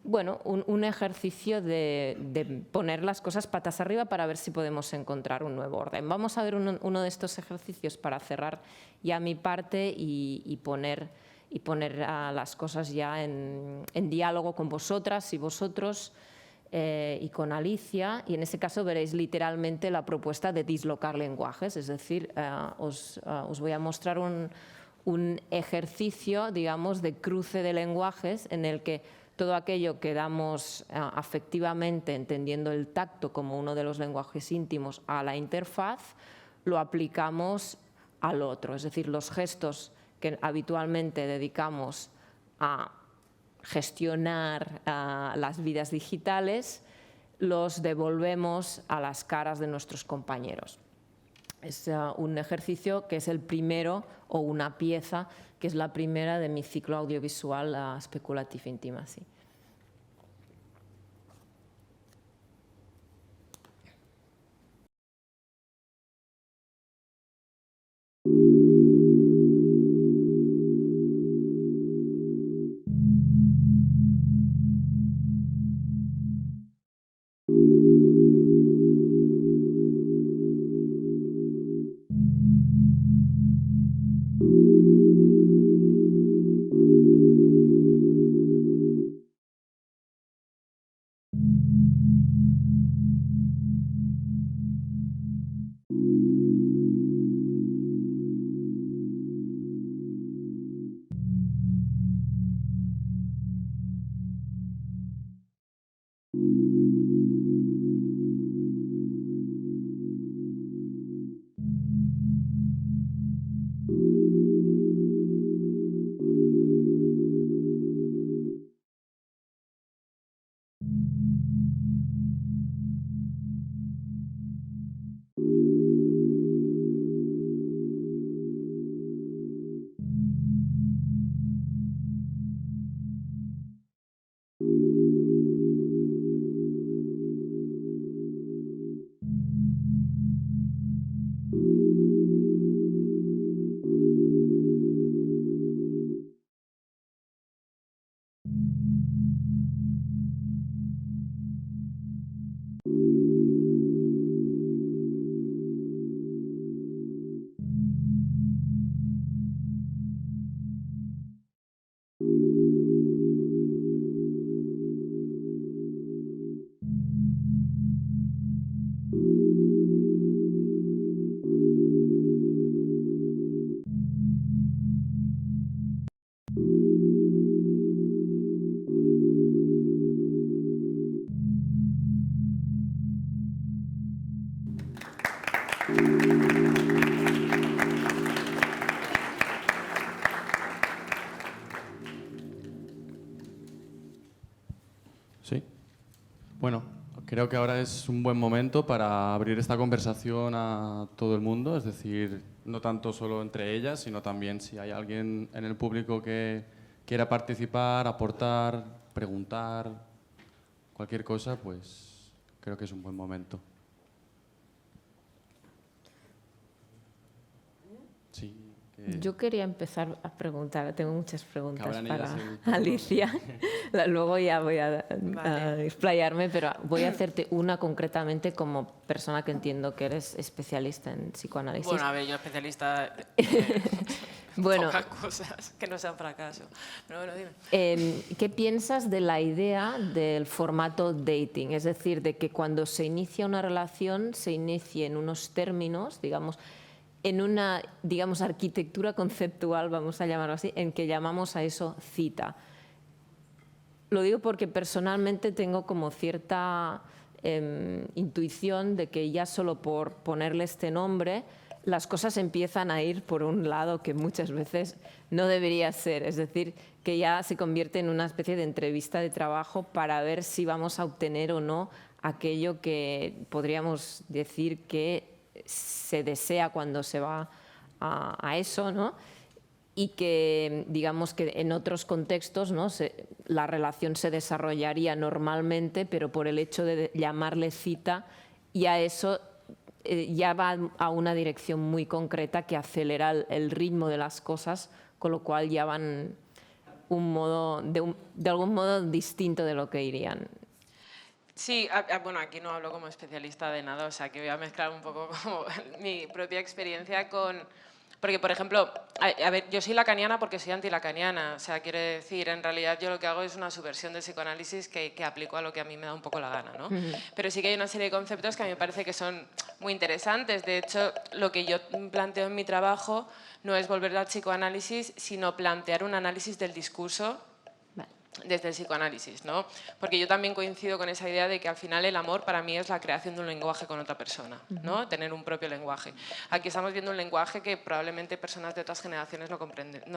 bueno, un ejercicio de poner las cosas patas arriba para ver si podemos encontrar un nuevo orden. Vamos a ver uno de estos ejercicios para cerrar ya mi parte y poner las cosas ya en diálogo con vosotras y vosotros y con Alicia, y en ese caso veréis literalmente la propuesta de dislocar lenguajes, es decir, os voy a mostrar un ejercicio, digamos, de cruce de lenguajes en el que todo aquello que damos afectivamente, entendiendo el tacto como uno de los lenguajes íntimos a la interfaz, lo aplicamos al otro. Es decir, los gestos que habitualmente dedicamos a gestionar las vidas digitales, los devolvemos a las caras de nuestros compañeros. Es un ejercicio que es el primero, o una pieza que es la primera de mi ciclo audiovisual Speculative Intimacy. Sí. Bueno, creo que ahora es un buen momento para abrir esta conversación a todo el mundo, es decir, no tanto solo entre ellas, sino también si hay alguien en el público que quiera participar, aportar, preguntar, cualquier cosa, pues creo que es un buen momento. Sí. Yo quería empezar a preguntar, tengo muchas preguntas Cabrán para ellas el turno. Alicia, luego ya voy a Vale. explayarme, pero voy a hacerte una concretamente como persona que entiendo que eres especialista en psicoanálisis. Bueno, a ver, yo especialista Bueno, pocas cosas que no sean fracaso. Pero bueno, dime. ¿qué piensas de la idea del formato dating? Es decir, de que cuando se inicia una relación se inicie en unos términos, digamos, en una, digamos, arquitectura conceptual, vamos a llamarlo así, en que llamamos a eso cita. Lo digo porque personalmente tengo como cierta intuición de que ya solo por ponerle este nombre las cosas empiezan a ir por un lado que muchas veces no debería ser. Es decir, que ya se convierte en una especie de entrevista de trabajo para ver si vamos a obtener o no aquello que podríamos decir que se desea cuando se va a eso, ¿no? Y que, digamos que en otros contextos, ¿no? La relación se desarrollaría normalmente, pero por el hecho de llamarle cita, ya eso ya va a una dirección muy concreta que acelera el ritmo de las cosas, con lo cual ya van de algún modo distinto de lo que irían. Sí, bueno, aquí no hablo como especialista de nada, o sea, que voy a mezclar un poco como mi propia experiencia con... Porque, por ejemplo, a ver, yo soy lacaniana porque soy antilacaniana, o sea, quiere decir, en realidad yo lo que hago es una subversión del psicoanálisis que aplico a lo que a mí me da un poco la gana, ¿no? Pero sí que hay una serie de conceptos que a mí me parece que son muy interesantes. De hecho, lo que yo planteo en mi trabajo no es volver al psicoanálisis, sino plantear un análisis del discurso desde el psicoanálisis, ¿no? Porque yo también coincido con esa idea de que al final el amor para mí es la creación de un lenguaje con otra persona, ¿no? Tener un propio lenguaje. Aquí estamos viendo un lenguaje que probablemente personas de otras generaciones no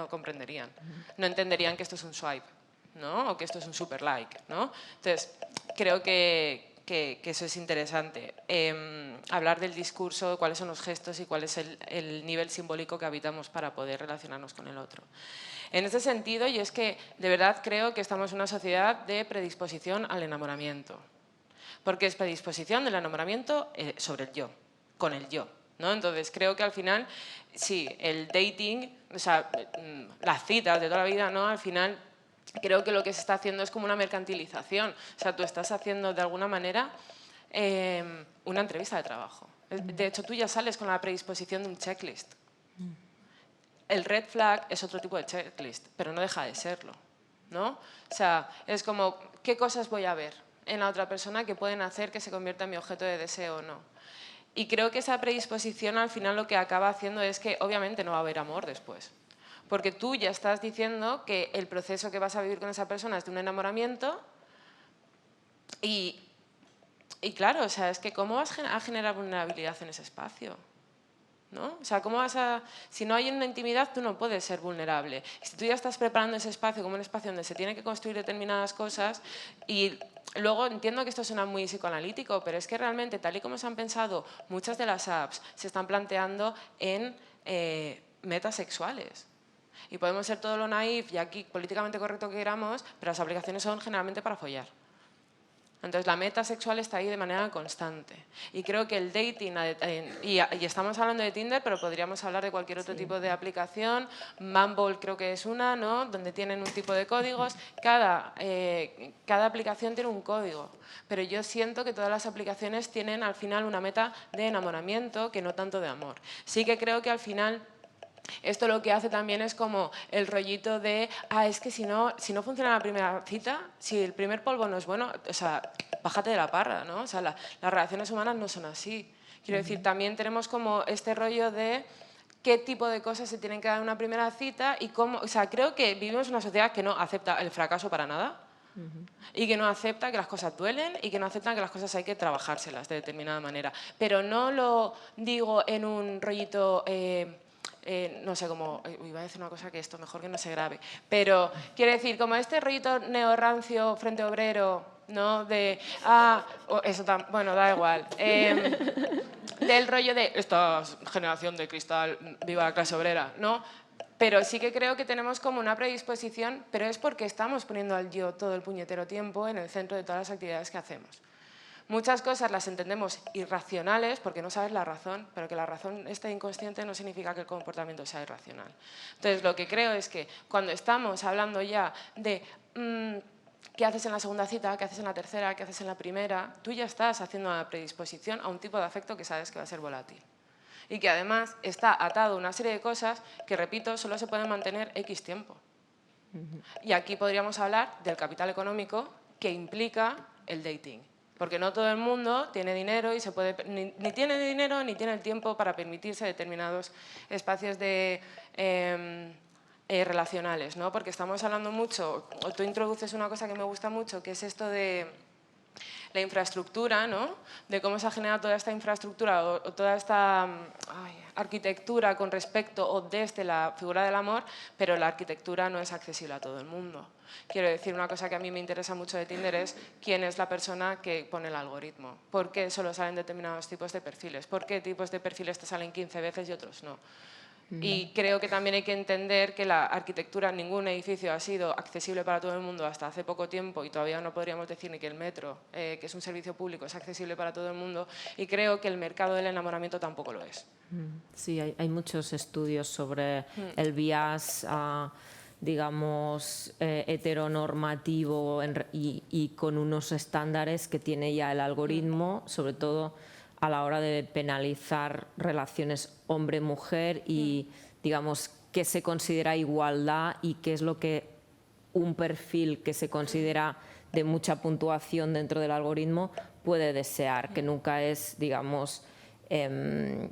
comprenderían. No entenderían que esto es un swipe, ¿no? O que esto es un super like, ¿no? Entonces, creo que eso es interesante. Hablar del discurso, cuáles son los gestos y cuál es el nivel simbólico que habitamos para poder relacionarnos con el otro. En este sentido, yo es que de verdad creo que estamos en una sociedad de predisposición al enamoramiento. Porque es predisposición del enamoramiento sobre el yo, con el yo, ¿no? Entonces creo que al final, sí, el dating, o sea, las citas de toda la vida, ¿no? Al final creo que lo que se está haciendo es como una mercantilización. O sea, tú estás haciendo de alguna manera una entrevista de trabajo. De hecho, tú ya sales con la predisposición de un checklist. El red flag es otro tipo de checklist, pero no deja de serlo, ¿no? O sea, es como, ¿qué cosas voy a ver en la otra persona que pueden hacer que se convierta en mi objeto de deseo o no? Y creo que esa predisposición al final lo que acaba haciendo es que obviamente no va a haber amor después. Porque tú ya estás diciendo que el proceso que vas a vivir con esa persona es de un enamoramiento y claro, o sea, es que ¿cómo vas a generar vulnerabilidad en ese espacio? ¿No? O sea, ¿cómo vas a...? Si no hay una intimidad, tú no puedes ser vulnerable. Si tú ya estás preparando ese espacio como un espacio donde se tienen que construir determinadas cosas y luego entiendo que esto suena muy psicoanalítico, pero es que realmente, tal y como se han pensado, muchas de las apps se están planteando en metas sexuales. Y podemos ser todo lo naif y aquí políticamente correcto que queramos, pero las aplicaciones son generalmente para follar. Entonces la meta sexual está ahí de manera constante. Y creo que el dating, y estamos hablando de Tinder, pero podríamos hablar de cualquier otro tipo de aplicación. Bumble creo que es una, ¿no? Donde tienen un tipo de códigos. Cada aplicación tiene un código. Pero yo siento que todas las aplicaciones tienen al final una meta de enamoramiento que no tanto de amor. Sí que creo que al final... Esto lo que hace también es como el rollito de, es que si no funciona la primera cita, si el primer polvo no es bueno, o sea, bájate de la parra, ¿no? O sea, las relaciones humanas no son así. Quiero decir, también tenemos como este rollo de qué tipo de cosas se tienen que dar en una primera cita y cómo, o sea, creo que vivimos en una sociedad que no acepta el fracaso para nada y que no acepta que las cosas duelen y que no acepta que las cosas hay que trabajárselas de determinada manera. Pero no lo digo en un rollito... no sé, como... iba a decir una cosa que esto mejor que no se grabe. Pero quiero decir, como este rollito neorrancio frente obrero, ¿no? De... bueno, da igual. Del rollo de esta generación de cristal, viva la clase obrera, ¿no? Pero sí que creo que tenemos como una predisposición, pero es porque estamos poniendo al yo todo el puñetero tiempo en el centro de todas las actividades que hacemos. Muchas cosas las entendemos irracionales porque no sabes la razón, pero que la razón esté inconsciente no significa que el comportamiento sea irracional. Entonces, lo que creo es que cuando estamos hablando ya de qué haces en la segunda cita, qué haces en la tercera, qué haces en la primera, tú ya estás haciendo una predisposición a un tipo de afecto que sabes que va a ser volátil. Y que además está atado a una serie de cosas que, repito, solo se pueden mantener X tiempo. Y aquí podríamos hablar del capital económico que implica el dating. Porque no todo el mundo tiene dinero y se puede, ni tiene dinero ni tiene el tiempo para permitirse determinados espacios relacionales, ¿no? Porque estamos hablando mucho, o tú introduces una cosa que me gusta mucho, que es esto de la infraestructura, ¿no? De cómo se ha generado toda esta infraestructura o toda esta arquitectura con respecto o desde la figura del amor, pero la arquitectura no es accesible a todo el mundo. Quiero decir, una cosa que a mí me interesa mucho de Tinder es quién es la persona que pone el algoritmo. ¿Por qué solo salen determinados tipos de perfiles? ¿Por qué tipos de perfiles te salen 15 veces y otros no? Y creo que también hay que entender que la arquitectura en ningún edificio ha sido accesible para todo el mundo hasta hace poco tiempo y todavía no podríamos decir ni que el metro, que es un servicio público, es accesible para todo el mundo, y creo que el mercado del enamoramiento tampoco lo es. Sí, hay muchos estudios sobre el bias, digamos, heteronormativo y con unos estándares que tiene ya el algoritmo, sobre todo a la hora de penalizar relaciones hombre-mujer y, digamos, qué se considera igualdad y qué es lo que un perfil que se considera de mucha puntuación dentro del algoritmo puede desear, que nunca es, digamos,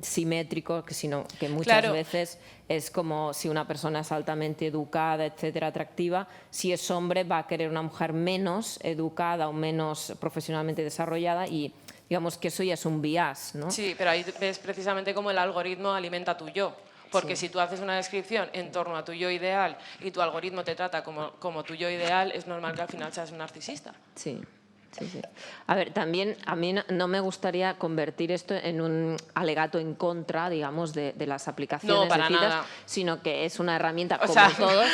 simétrico, sino que muchas veces es como si una persona es altamente educada, etcétera, atractiva, si es hombre va a querer una mujer menos educada o menos profesionalmente desarrollada y digamos que eso ya es un bias, ¿no? Sí, pero ahí ves precisamente cómo el algoritmo alimenta tu yo. Porque si tú haces una descripción en torno a tu yo ideal y tu algoritmo te trata como tu yo ideal, es normal que al final seas un narcisista. Sí. Sí, sí. A ver, también a mí no me gustaría convertir esto en un alegato en contra, digamos, de las aplicaciones de citas, nada. Sino que es una herramienta como todos.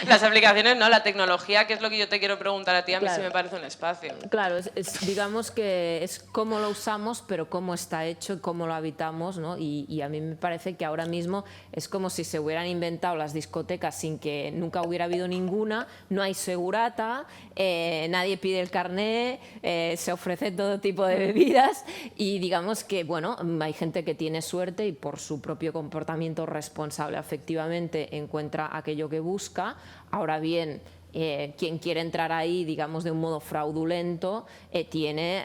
Las aplicaciones no, la tecnología, que es lo que yo te quiero preguntar a ti, a mí claro, sí me parece un espacio. Claro, digamos que es cómo lo usamos, pero cómo está hecho y cómo lo habitamos, ¿no? Y a mí me parece que ahora mismo es como si se hubieran inventado las discotecas sin que nunca hubiera habido ninguna, no hay segurata, nadie pide el carné, se ofrece todo tipo de bebidas y digamos que, bueno, hay gente que tiene suerte y por su propio comportamiento responsable efectivamente encuentra aquello que busca. Ahora bien, quien quiere entrar ahí, digamos, de un modo fraudulento, tiene,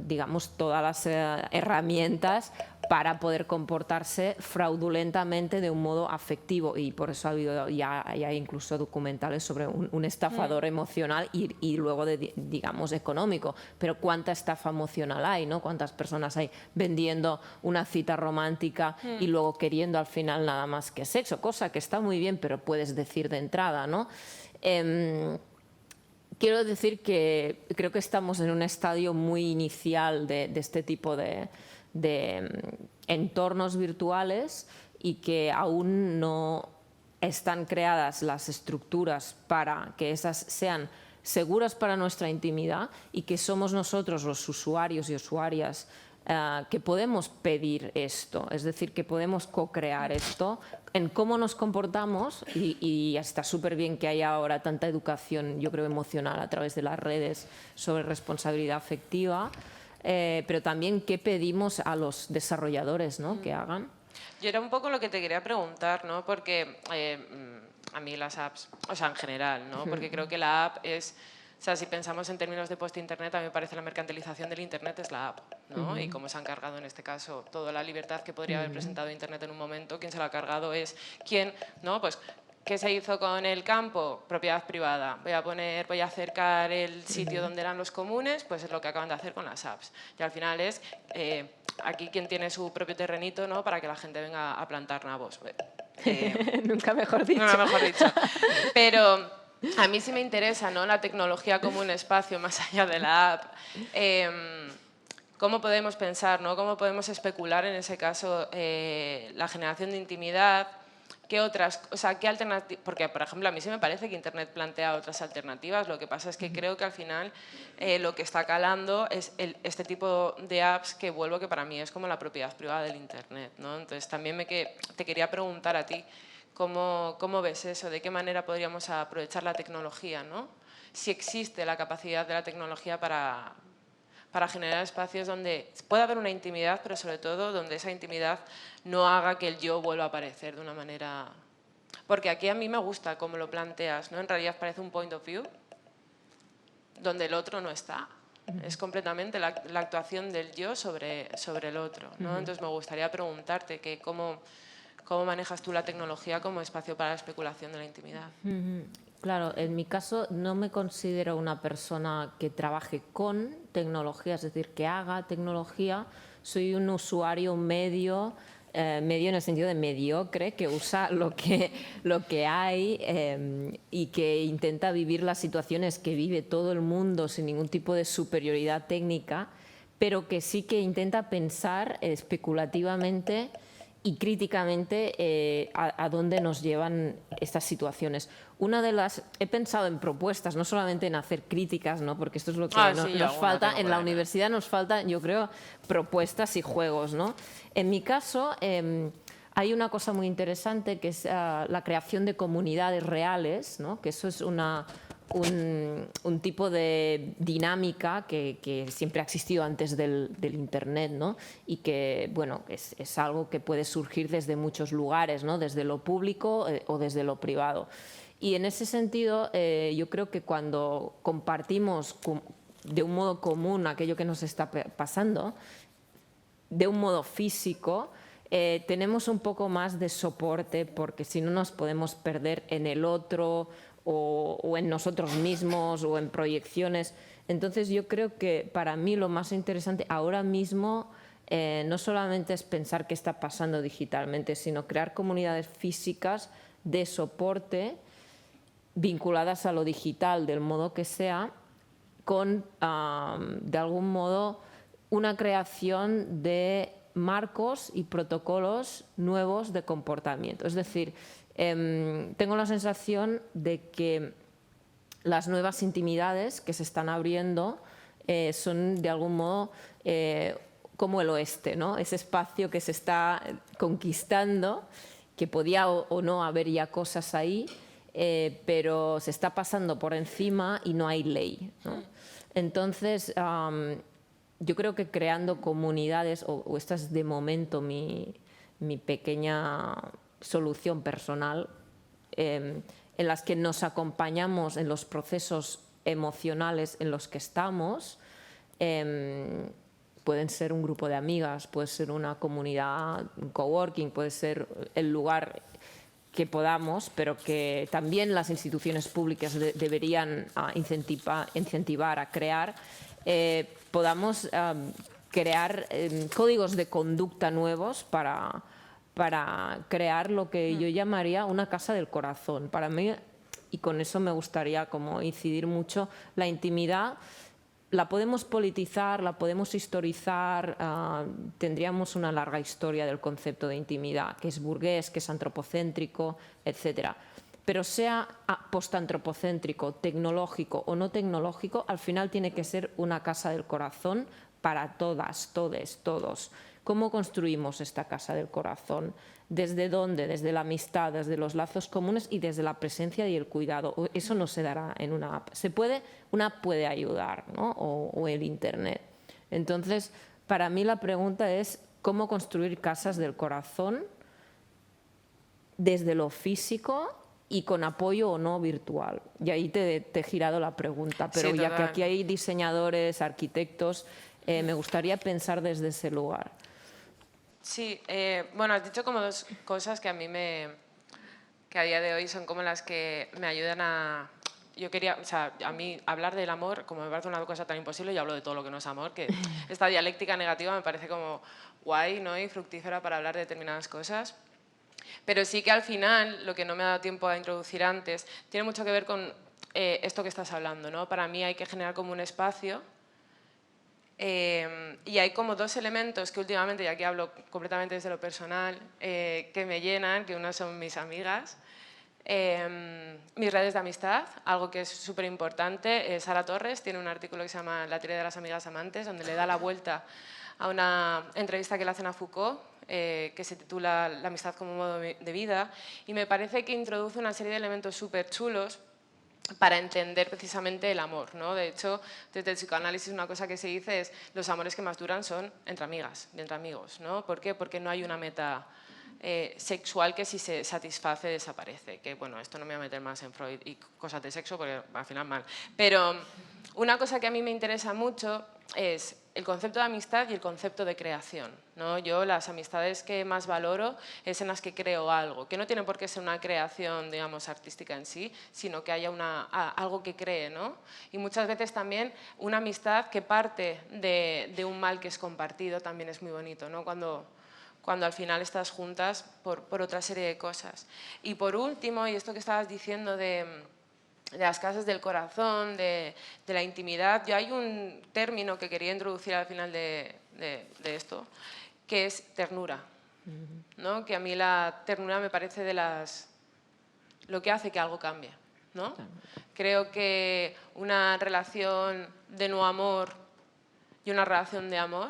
digamos, todas las herramientas para poder comportarse fraudulentamente de un modo afectivo y por eso ha habido ya incluso documentales sobre un estafador emocional y luego, digamos, económico. Pero ¿cuánta estafa emocional hay, ¿no? ¿Cuántas personas hay vendiendo una cita romántica y luego queriendo al final nada más que sexo? Cosa que está muy bien, pero puedes decir de entrada, ¿no? Quiero decir que creo que estamos en un estadio muy inicial de este tipo de entornos virtuales y que aún no están creadas las estructuras para que esas sean seguras para nuestra intimidad y que somos nosotros los usuarios y usuarias que podemos pedir esto, es decir, que podemos co-crear esto en cómo nos comportamos y está súper bien que haya ahora tanta educación, yo creo, emocional a través de las redes sobre responsabilidad afectiva, pero también qué pedimos a los desarrolladores, ¿no? Que hagan. Yo era un poco lo que te quería preguntar, ¿no? Porque a mí las apps, o sea, en general, ¿no? Porque creo que la app es... O sea, si pensamos en términos de post-internet, a mí me parece la mercantilización del internet es la app, ¿no? Y cómo se han cargado en este caso toda la libertad que podría haber presentado internet en un momento, quien se la ha cargado es quien, ¿no? Pues, ¿qué se hizo con el campo? Propiedad privada. Voy a acercar el sitio donde eran los comunes, pues es lo que acaban de hacer con las apps. Y al final es aquí quien tiene su propio terrenito, ¿no? Para que la gente venga a plantar nabos. Nunca mejor dicho. Nunca mejor dicho. Pero... a mí sí me interesa, ¿no? La tecnología como un espacio más allá de la app. ¿Cómo podemos pensar, ¿no? ¿Cómo podemos especular en ese caso la generación de intimidad? ¿Qué otras, o sea, qué alternativas? Porque, por ejemplo, a mí sí me parece que Internet plantea otras alternativas. Lo que pasa es que creo que al final lo que está calando es este tipo de apps que vuelvo que para mí es como la propiedad privada del Internet, ¿no? Entonces también te quería preguntar a ti cómo ves eso, de qué manera podríamos aprovechar la tecnología, ¿no? Si existe la capacidad de la tecnología para generar espacios donde pueda haber una intimidad, pero sobre todo donde esa intimidad no haga que el yo vuelva a aparecer de una manera... Porque aquí a mí me gusta cómo lo planteas, ¿no? En realidad parece un point of view donde el otro no está. Es completamente la actuación del yo sobre el otro, ¿no? Entonces me gustaría preguntarte que cómo manejas tú la tecnología como espacio para la especulación de la intimidad. Claro, en mi caso no me considero una persona que trabaje con tecnología, es decir, que haga tecnología. Soy un usuario medio en el sentido de mediocre, que usa lo que hay y que intenta vivir las situaciones que vive todo el mundo sin ningún tipo de superioridad técnica, pero que sí que intenta pensar especulativamente y críticamente a dónde nos llevan estas situaciones. He pensado en propuestas, no solamente en hacer críticas, ¿no? Porque esto es lo que nos falta. En la universidad nos faltan, yo creo, propuestas y juegos, ¿no? En mi caso, hay una cosa muy interesante que es la creación de comunidades reales, ¿no? Que eso es un tipo de dinámica que siempre ha existido antes del Internet, ¿no? Y que, bueno, es algo que puede surgir desde muchos lugares, ¿no? Desde lo público o desde lo privado. Y en ese sentido, yo creo que cuando compartimos de un modo común aquello que nos está pasando, de un modo físico, tenemos un poco más de soporte, porque si no nos podemos perder en el otro o en nosotros mismos o en proyecciones. Entonces yo creo que para mí lo más interesante ahora mismo no solamente es pensar qué está pasando digitalmente, sino crear comunidades físicas de soporte vinculadas a lo digital del modo que sea, con de algún modo una creación de marcos y protocolos nuevos de comportamiento. Es decir, tengo la sensación de que las nuevas intimidades que se están abriendo son de algún modo como el oeste, ¿no? Ese espacio que se está conquistando, que podía o no haber ya cosas ahí, pero se está pasando por encima y no hay ley, ¿no? Entonces, yo creo que creando comunidades, o esta es de momento mi pequeña solución personal, en las que nos acompañamos en los procesos emocionales en los que estamos, pueden ser un grupo de amigas, puede ser una comunidad, un coworking, puede ser el lugar que podamos, pero que también las instituciones públicas deberían incentivar a crear, podamos crear códigos de conducta nuevos para crear lo que yo llamaría una casa del corazón. Para mí, y con eso me gustaría como incidir mucho, la intimidad la podemos politizar, la podemos historizar, tendríamos una larga historia del concepto de intimidad, que es burgués, que es antropocéntrico, etc. Pero sea postantropocéntrico, tecnológico o no tecnológico, al final tiene que ser una casa del corazón para todas, todes, todos. ¿Cómo construimos esta casa del corazón? ¿Desde dónde? Desde la amistad, desde los lazos comunes y desde la presencia y el cuidado. Eso no se dará en una app. Una app puede ayudar, ¿no? o el Internet. Entonces, para mí la pregunta es cómo construir casas del corazón desde lo físico y con apoyo o no virtual. Y ahí te he girado la pregunta, pero sí, ya que aquí hay diseñadores, arquitectos, me gustaría pensar desde ese lugar. Sí, bueno, has dicho como dos cosas que a mí que a día de hoy son como las que me ayudan a... Yo quería, o sea, a mí hablar del amor, como me parece una cosa tan imposible, yo hablo de todo lo que no es amor, que esta dialéctica negativa me parece como guay, ¿no? Y fructífera para hablar de determinadas cosas. Pero sí que al final, lo que no me ha dado tiempo a introducir antes, tiene mucho que ver con esto que estás hablando, ¿no? Para mí hay que generar como un espacio Y hay como dos elementos que últimamente, y aquí hablo completamente desde lo personal, que me llenan, que uno son mis amigas, mis redes de amistad, algo que es súper importante. Sara Torres tiene un artículo que se llama La teoría de las amigas amantes, donde le da la vuelta a una entrevista que le hacen a Foucault, que se titula La amistad como modo de vida, y me parece que introduce una serie de elementos súper chulos para entender precisamente el amor, ¿no? De hecho, desde el psicoanálisis una cosa que se dice es los amores que más duran son entre amigas, entre amigos, ¿no? ¿Por qué? Porque no hay una meta sexual que si se satisface desaparece. Que bueno, esto no me voy a meter más en Freud y cosas de sexo porque al final mal. Pero una cosa que a mí me interesa mucho es el concepto de amistad y el concepto de creación, ¿no? Yo las amistades que más valoro es en las que creo algo, que no tiene por qué ser una creación, digamos, artística en sí, sino que haya algo que cree, ¿no? Y muchas veces también una amistad que parte de un mal que es compartido también es muy bonito, ¿no? Cuando al final estás juntas por otra serie de cosas. Y por último, y esto que estabas diciendo de las casas del corazón, de la intimidad, yo hay un término que quería introducir al final de esto, que es ternura, ¿no? Que a mí la ternura me parece lo que hace que algo cambie, ¿no? Creo que una relación de no amor y una relación de amor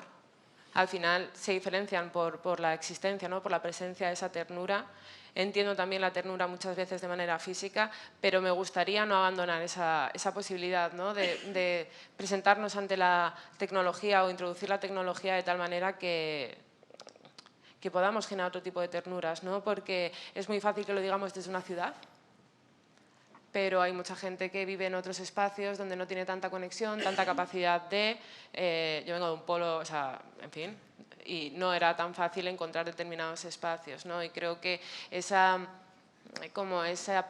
al final se diferencian por la existencia, ¿no? Por la presencia de esa ternura. Entiendo también la ternura muchas veces de manera física, pero me gustaría no abandonar esa posibilidad, ¿no? de presentarnos ante la tecnología o introducir la tecnología de tal manera que podamos generar otro tipo de ternuras, ¿no? Porque es muy fácil que lo digamos desde una ciudad, pero hay mucha gente que vive en otros espacios donde no tiene tanta conexión, tanta capacidad de... yo vengo de un polo, o sea, en fin, y no era tan fácil encontrar determinados espacios, ¿no? Y creo que esa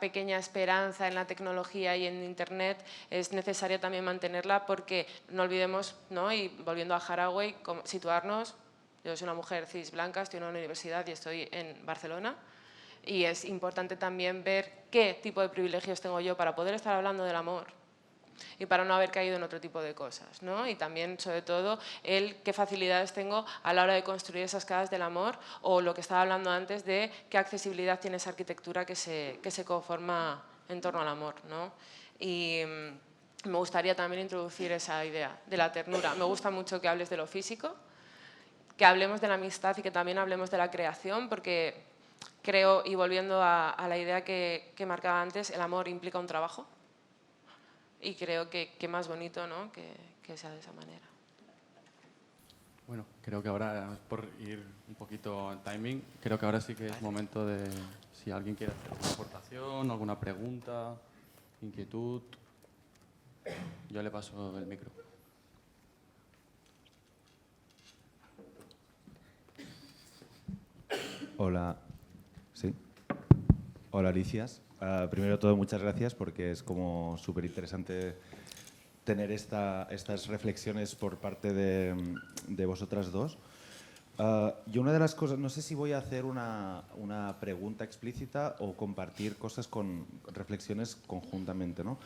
pequeña esperanza en la tecnología y en Internet es necesaria también mantenerla porque no olvidemos, ¿no? Y volviendo a Haraway, situarnos, yo soy una mujer cis blanca, estoy en una universidad y estoy en Barcelona, y es importante también ver qué tipo de privilegios tengo yo para poder estar hablando del amor y para no haber caído en otro tipo de cosas, ¿no? Y también, sobre todo, qué facilidades tengo a la hora de construir esas casas del amor o lo que estaba hablando antes de qué accesibilidad tiene esa arquitectura que se conforma en torno al amor, ¿no? Y me gustaría también introducir esa idea de la ternura. Me gusta mucho que hables de lo físico, que hablemos de la amistad y que también hablemos de la creación, porque creo, y volviendo a la idea que marcaba antes, el amor implica un trabajo y creo que más bonito, ¿no? que sea de esa manera. Bueno, creo que ahora, por ir un poquito en timing, creo que ahora sí que es momento de, si alguien quiere hacer alguna aportación, alguna pregunta, inquietud, yo le paso el micro. Hola, sí. Hola, Alicias. Primero de todo, muchas gracias porque es como súper interesante tener estas reflexiones por parte de vosotras dos. Y una de las cosas, no sé si voy a hacer una pregunta explícita o compartir cosas con reflexiones conjuntamente, ¿no?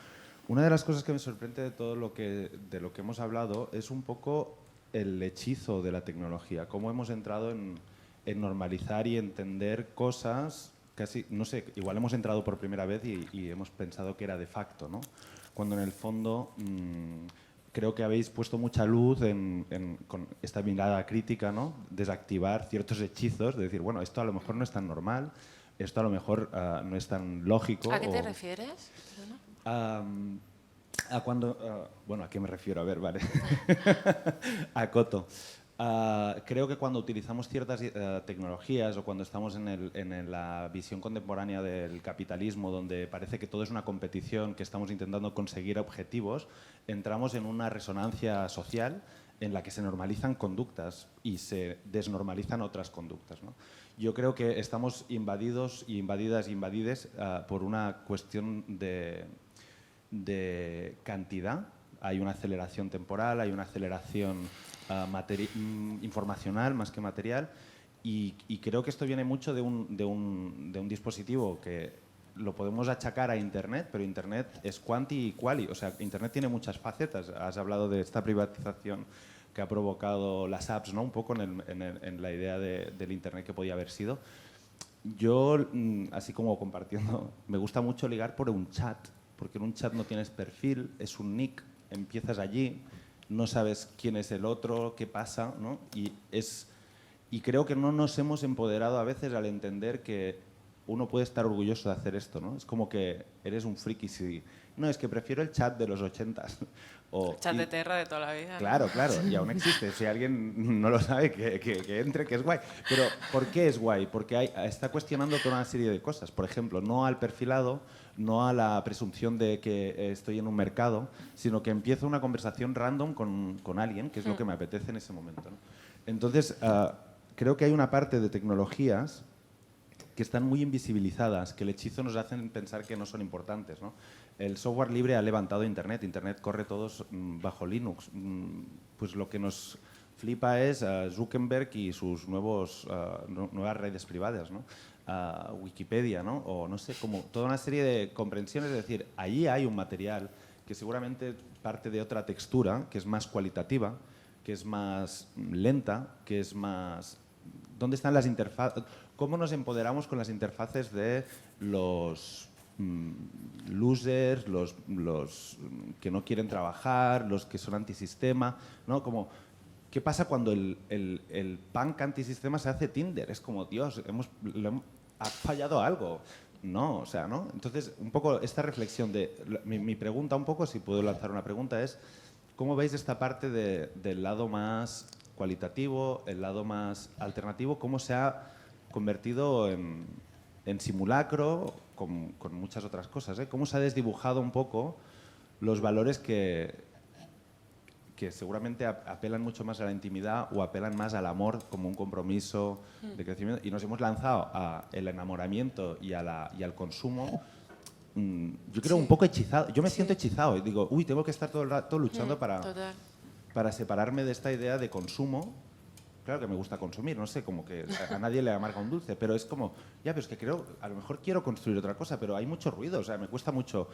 Una de las cosas que me sorprende de todo de lo que hemos hablado es un poco el hechizo de la tecnología, cómo hemos entrado en normalizar y entender cosas, casi, no sé, igual hemos entrado por primera vez y hemos pensado que era de facto, ¿no? Cuando en el fondo creo que habéis puesto mucha luz con esta mirada crítica, ¿no? Desactivar ciertos hechizos, de decir, bueno, esto a lo mejor no es tan normal, esto a lo mejor no es tan lógico. ¿A qué te refieres? Bueno, ¿a qué me refiero? A ver, vale. Acoto. Creo que cuando utilizamos ciertas tecnologías o cuando estamos en la visión contemporánea del capitalismo, donde parece que todo es una competición, que estamos intentando conseguir objetivos, entramos en una resonancia social en la que se normalizan conductas y se desnormalizan otras conductas, ¿no? Yo creo que estamos invadidos y invadides por una cuestión de cantidad. Hay una aceleración temporal, hay una aceleración informacional más que material y creo que esto viene mucho de un dispositivo que lo podemos achacar a Internet, pero Internet es quanti y quali, o sea, Internet tiene muchas facetas. Has hablado de esta privatización que ha provocado las apps, ¿no? Un poco en la idea del Internet que podía haber sido. Yo, así como compartiendo, me gusta mucho ligar por un chat, porque en un chat no tienes perfil, es un nick, empiezas allí, no sabes quién es el otro, qué pasa, ¿no? Y creo que no nos hemos empoderado a veces al entender que uno puede estar orgulloso de hacer esto, ¿no? Es como que eres un friki si... No, es que prefiero el chat de los 80s. El chat de Terra de toda la vida. Claro, claro, y aún existe. Si alguien no lo sabe, que entre, que es guay. Pero ¿por qué es guay? Porque está cuestionando toda una serie de cosas. Por ejemplo, no al perfilado, no a la presunción de que estoy en un mercado, sino que empiezo una conversación random con alguien, que es lo que me apetece en ese momento, ¿no? Entonces, creo que hay una parte de tecnologías que están muy invisibilizadas, que el hechizo nos hacen pensar que no son importantes, ¿no? El software libre ha levantado Internet. Internet corre todos bajo Linux. Pues lo que nos flipa es Zuckerberg y sus nuevas redes privadas, ¿no? Wikipedia, ¿no? O no sé, como toda una serie de comprensiones. Es decir, allí hay un material que seguramente parte de otra textura, que es más cualitativa, que es más lenta, que es más... ¿Dónde están las interfaces? ¿Cómo nos empoderamos con las interfaces de los losers, los que no quieren trabajar, los que son antisistema, ¿no? Como, ¿qué pasa cuando el punk antisistema se hace Tinder? Es como, Dios, ha fallado algo. No, o sea, ¿no? Entonces, un poco esta reflexión de... Mi pregunta un poco, si puedo lanzar una pregunta, es ¿cómo veis esta parte del lado más cualitativo, el lado más alternativo, cómo se ha convertido en simulacro con muchas otras cosas, ¿eh? ¿Cómo se ha desdibujado un poco los valores que seguramente apelan mucho más a la intimidad o apelan más al amor como un compromiso de crecimiento? Y nos hemos lanzado al enamoramiento y al consumo, yo creo, un poco hechizado. Yo me siento hechizado y digo, uy, tengo que estar todo el rato luchando para separarme de esta idea de consumo. Claro que me gusta consumir, no sé, como que a nadie le amarga un dulce, pero es como, ya, pero es que creo, a lo mejor quiero construir otra cosa, pero hay mucho ruido, o sea, me cuesta mucho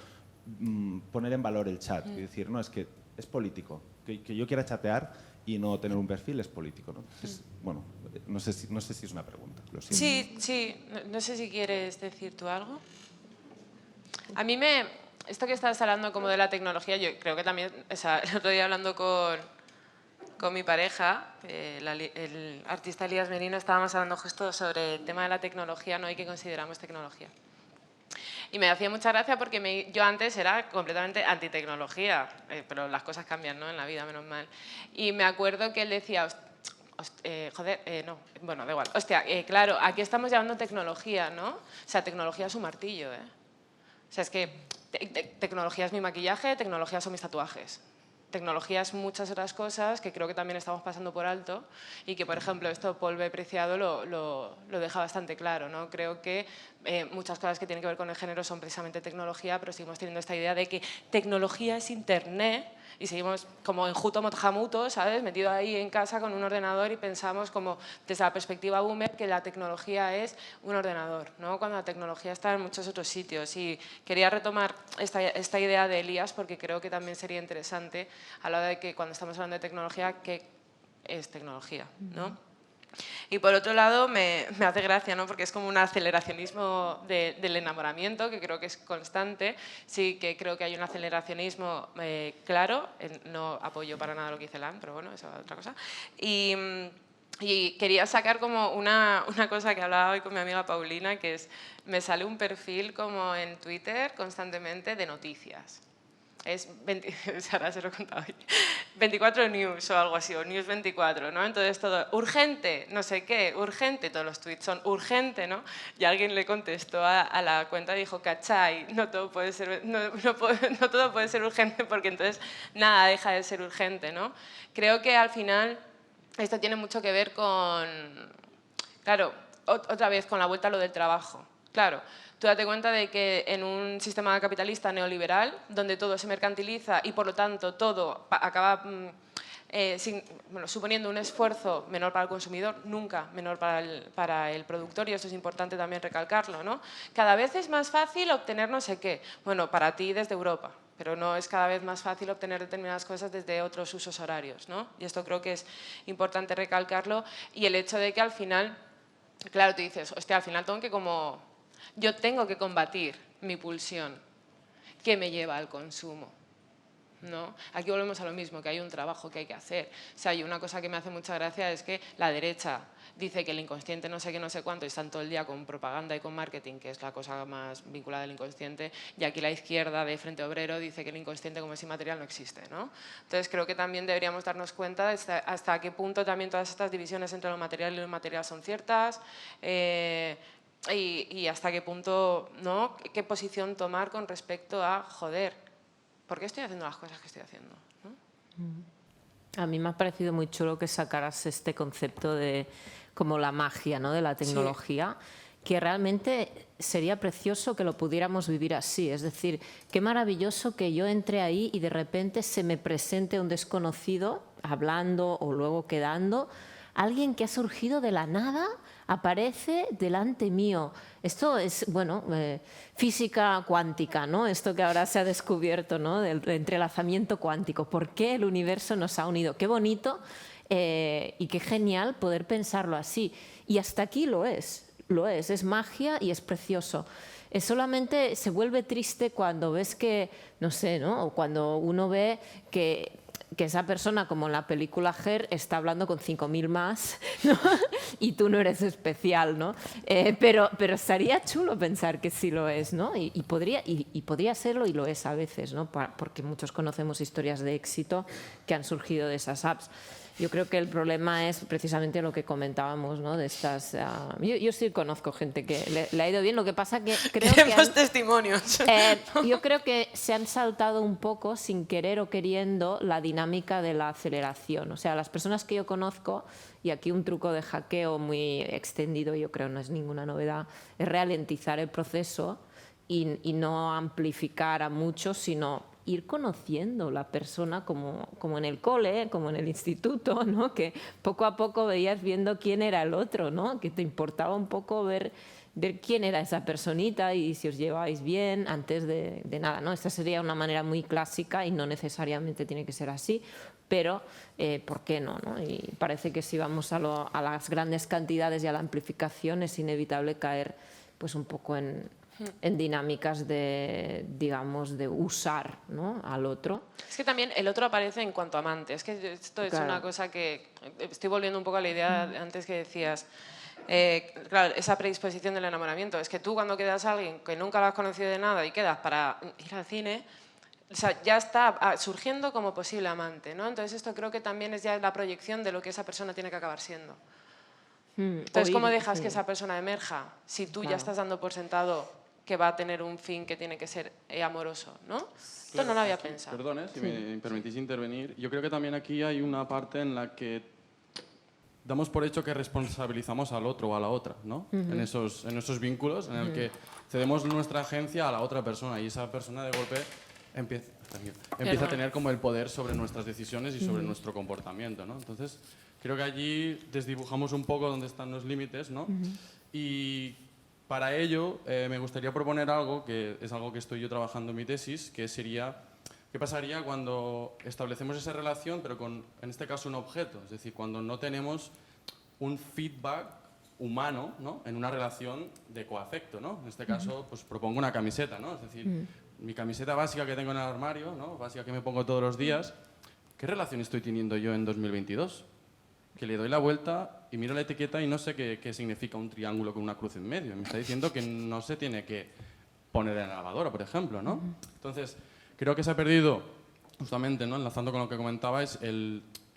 poner en valor el chat y decir, no, es que es político, que yo quiera chatear y no tener un perfil es político, ¿no? Entonces, bueno, no sé si es una pregunta, lo siento. Sí, no sé si quieres decir tú algo. A mí esto que estás hablando como de la tecnología, yo creo que también, o sea, el otro día hablando con mi pareja, el artista Elías Merino, estábamos hablando justo sobre el tema de la tecnología, ¿no? Y qué consideramos tecnología. Y me hacía mucha gracia porque yo antes era completamente antitecnología, pero las cosas cambian, ¿no? En la vida, menos mal. Y me acuerdo que él decía, bueno, da igual. Hostia, claro, aquí estamos llamando tecnología, ¿no? O sea, tecnología es un martillo, ¿eh? O sea, es que tecnología es mi maquillaje, tecnología son mis tatuajes. Tecnología es muchas otras cosas que creo que también estamos pasando por alto y que, por ejemplo, esto Paul B. Preciado lo deja bastante claro, ¿no? Creo que muchas cosas que tienen que ver con el género son precisamente tecnología, pero seguimos teniendo esta idea de que tecnología es Internet y seguimos como en Juto Mojamuto, ¿sabes? Metido ahí en casa con un ordenador y pensamos como desde la perspectiva boomer que la tecnología es un ordenador, ¿no? Cuando la tecnología está en muchos otros sitios. Y quería retomar esta idea de Elías porque creo que también sería interesante a la hora de que cuando estamos hablando de tecnología, ¿qué es tecnología, ¿no? Y por otro lado, me hace gracia, ¿no? Porque es como un aceleracionismo del enamoramiento, que creo que es constante. Sí que creo que hay un aceleracionismo claro. No apoyo para nada lo que dice Lan, pero bueno, eso es otra cosa. Y quería sacar como una cosa que hablaba hoy con mi amiga Paulina, que es, me sale un perfil como en Twitter constantemente de noticias. Es ahora se lo he contado hoy. 24 News o algo así, o News 24, ¿no? Entonces todo, urgente, no sé qué, urgente, todos los tweets son urgente, ¿no? Y alguien le contestó a la cuenta y dijo, cachai, no todo puede ser, no todo puede ser urgente porque entonces nada deja de ser urgente, ¿no? Creo que al final esto tiene mucho que ver con, claro, otra vez con la vuelta a lo del trabajo, claro. Tú date cuenta de que en un sistema capitalista neoliberal, donde todo se mercantiliza y por lo tanto todo acaba suponiendo un esfuerzo menor para el consumidor, nunca menor para el productor, y eso es importante también recalcarlo, ¿no? Cada vez es más fácil obtener no sé qué. Bueno, para ti desde Europa. pero no es cada vez más fácil obtener determinadas cosas desde otros usos horarios, ¿no? Y esto creo que es importante recalcarlo. Y el hecho de que al final, claro, tú dices, hostia, al final yo tengo que combatir mi pulsión que me lleva al consumo, ¿no? Aquí volvemos a lo mismo, que hay un trabajo que hay que hacer. O sea, y una cosa que me hace mucha gracia es que la derecha dice que el inconsciente no sé qué, no sé cuánto, y están todo el día con propaganda y con marketing, que es la cosa más vinculada al inconsciente, y aquí la izquierda de Frente Obrero dice que el inconsciente como es inmaterial no existe, ¿no? Entonces creo que también deberíamos darnos cuenta de hasta qué punto también todas estas divisiones entre lo material y lo inmaterial son ciertas, y hasta qué punto, ¿no? ¿Qué posición tomar con respecto a, joder, ¿por qué estoy haciendo las cosas que estoy haciendo? ¿No? A mí me ha parecido muy chulo que sacaras este concepto de como la magia, ¿no?, de la tecnología, que realmente sería precioso que lo pudiéramos vivir así. Es decir, qué maravilloso que yo entre ahí y de repente se me presente un desconocido hablando o luego quedando, alguien que ha surgido de la nada, aparece delante mío. Esto es, bueno, física cuántica, ¿no? Esto que ahora se ha descubierto, ¿no?, del entrelazamiento cuántico. ¿Por qué el universo nos ha unido? Qué bonito y qué genial poder pensarlo así. Y hasta aquí lo es magia y es precioso. Solamente se vuelve triste cuando ves que, no sé, ¿no?, o cuando uno ve que esa persona, como en la película Her, está hablando con 5.000 más, ¿no? Y tú no eres especial, ¿no? Pero estaría chulo pensar que sí lo es, ¿no? Y podría serlo, y lo es a veces, ¿no? Porque muchos conocemos historias de éxito que han surgido de esas apps. Yo creo que el problema es precisamente lo que comentábamos, ¿no?, de estas... yo sí conozco gente que le ha ido bien, lo que pasa que creo que... Tenemos testimonios. Yo creo que se han saltado un poco, sin querer o queriendo, la dinámica de la aceleración. O sea, las personas que yo conozco, y aquí un truco de hackeo muy extendido, yo creo no es ninguna novedad, es ralentizar el proceso y no amplificar a muchos, sino ir conociendo la persona como en el cole, como en el instituto, ¿no?, que poco a poco veías viendo quién era el otro, ¿no?, que te importaba un poco ver quién era esa personita y si os lleváis bien antes de nada, ¿no? Esta sería una manera muy clásica y no necesariamente tiene que ser así, pero ¿por qué no, no? Y parece que si vamos a las grandes cantidades y a la amplificación es inevitable caer pues un poco en dinámicas de, digamos, de usar, ¿no?, al otro. Es que también el otro aparece en cuanto amante. Es que esto es una cosa que... Estoy volviendo un poco a la idea antes que decías. Claro, esa predisposición del enamoramiento. Es que tú cuando quedas a alguien que nunca lo has conocido de nada y quedas para ir al cine, o sea, ya está surgiendo como posible amante, ¿no? Entonces esto creo que también es ya la proyección de lo que esa persona tiene que acabar siendo. Entonces, ¿cómo dejas que esa persona emerja si tú ya estás dando por sentado que va a tener un fin que tiene que ser amoroso, ¿no? Esto no lo había pensado. Perdón, si me permitís intervenir. Yo creo que también aquí hay una parte en la que damos por hecho que responsabilizamos al otro o a la otra, ¿no? En esos vínculos en el que cedemos nuestra agencia a la otra persona y esa persona de golpe empieza a tener como el poder sobre nuestras decisiones y sobre nuestro comportamiento, ¿no? Entonces, creo que allí desdibujamos un poco dónde están los límites, ¿no? Y para ello me gustaría proponer algo, que es algo que estoy yo trabajando en mi tesis, que sería qué pasaría cuando establecemos esa relación, pero con, en este caso, un objeto. Es decir, cuando no tenemos un feedback humano, ¿no?, en una relación de coafecto, ¿no? En este caso, pues propongo una camiseta, ¿no? Es decir, mi camiseta básica que tengo en el armario, ¿no?, básica que me pongo todos los días, ¿qué relación estoy teniendo yo en 2022? Que le doy la vuelta y miro la etiqueta y no sé qué significa un triángulo con una cruz en medio. Me está diciendo que no se tiene que poner en la lavadora, por ejemplo, ¿no? Entonces, creo que se ha perdido, justamente, ¿no?, enlazando con lo que comentabais,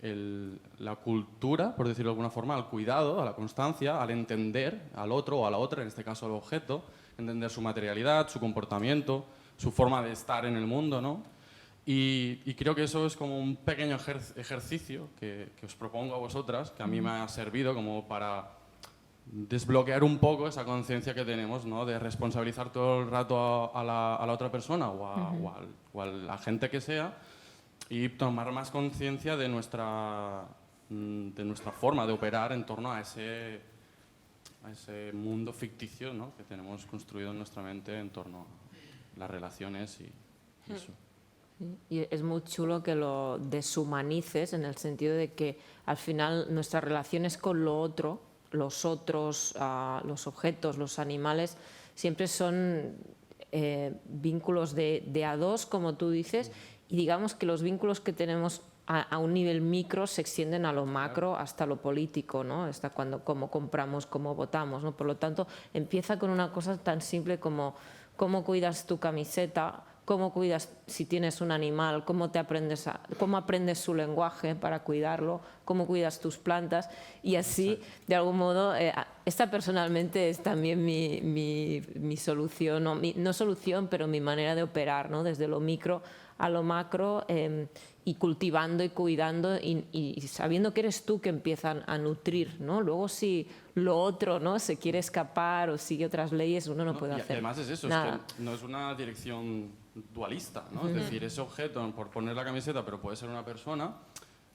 la cultura, por decirlo de alguna forma, al cuidado, a la constancia, al entender al otro o a la otra, en este caso al objeto, entender su materialidad, su comportamiento, su forma de estar en el mundo, ¿no? Y creo que eso es como un pequeño ejercicio que os propongo a vosotras, que a mí me ha servido como para desbloquear un poco esa conciencia que tenemos, ¿no?, de responsabilizar todo el rato a la otra persona o a la gente que sea, y tomar más conciencia de nuestra forma de operar en torno a ese mundo ficticio, ¿no?, que tenemos construido en nuestra mente en torno a las relaciones y eso. Sí, y es muy chulo que lo deshumanices en el sentido de que al final nuestras relaciones con lo otro, los otros, los objetos, los animales, siempre son vínculos de a dos, como tú dices, y digamos que los vínculos que tenemos a un nivel micro se extienden a lo macro hasta lo político, ¿no? Hasta cómo compramos, cómo votamos, ¿no? Por lo tanto, empieza con una cosa tan simple como cómo cuidas tu camiseta, cómo cuidas si tienes un animal, cómo aprendes su lenguaje para cuidarlo, cómo cuidas tus plantas, y así, de algún modo, esta personalmente es también mi solución, no solución, pero mi manera de operar, ¿no? Desde lo micro a lo macro, y cultivando y cuidando y sabiendo que eres tú que empiezan a nutrir, ¿no? Luego si lo otro, ¿no?, se quiere escapar o sigue otras leyes, uno no puede hacer y además es eso, nada. es que no es una dirección dualista, ¿no? Es decir, ese objeto, por poner la camiseta, pero puede ser una persona,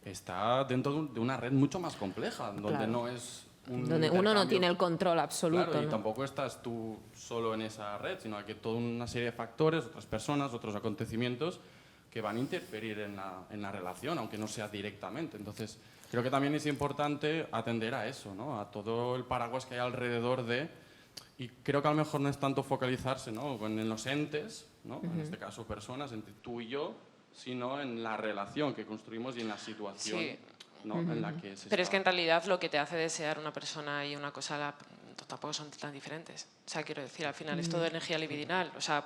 está dentro de una red mucho más compleja, donde Claro. no es un Donde uno no intercambio. tiene el control absoluto. Claro, y ¿no? tampoco estás tú solo en esa red, sino que hay toda una serie de factores, otras personas, otros acontecimientos que van a interferir en la relación, aunque no sea directamente. Entonces, creo que también es importante atender a eso, ¿no? A todo el paraguas que hay alrededor de... Y creo que a lo mejor no es tanto focalizarse, ¿no?, en los entes, ¿no?, en este caso personas, entre tú y yo, sino en la relación que construimos y en la situación, Sí. ¿no?, en la que se Pero es está. que en realidad lo que te hace desear una persona y una cosa tampoco son tan diferentes. O sea, quiero decir, al final es todo energía libidinal. O sea,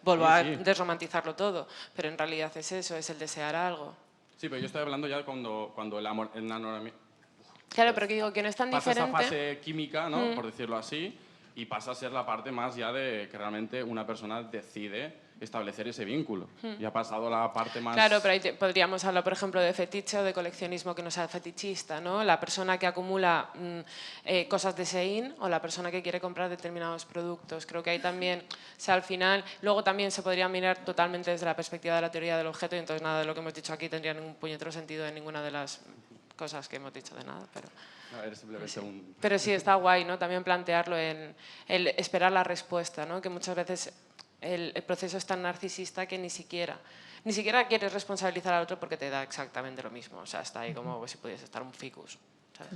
vuelvo Sí, a sí. desromantizarlo todo, pero en realidad es eso, es el desear algo. Sí, pero yo estoy hablando ya cuando el enamoramiento Claro, pero que digo que no es tan pasa esa diferente. fase química, ¿no?, por decirlo así, y pasa a ser la parte más ya de que realmente una persona decide establecer ese vínculo. Y ha pasado la parte más... Claro, pero ahí podríamos hablar, por ejemplo, de fetiche o de coleccionismo que no sea fetichista, ¿no? La persona que acumula cosas de Shein o la persona que quiere comprar determinados productos. Creo que ahí también, o sea, al final, luego también se podría mirar totalmente desde la perspectiva de la teoría del objeto, y entonces nada de lo que hemos dicho aquí tendría ningún puñetero sentido en ninguna de las cosas que hemos dicho de nada, pero... A ver, simplemente Pero sí, está guay, ¿no?, también plantearlo en el esperar la respuesta, ¿no?, que muchas veces el proceso es tan narcisista que ni siquiera quieres responsabilizar al otro porque te da exactamente lo mismo. O sea, está ahí como si pudiese estar un ficus, ¿sabes?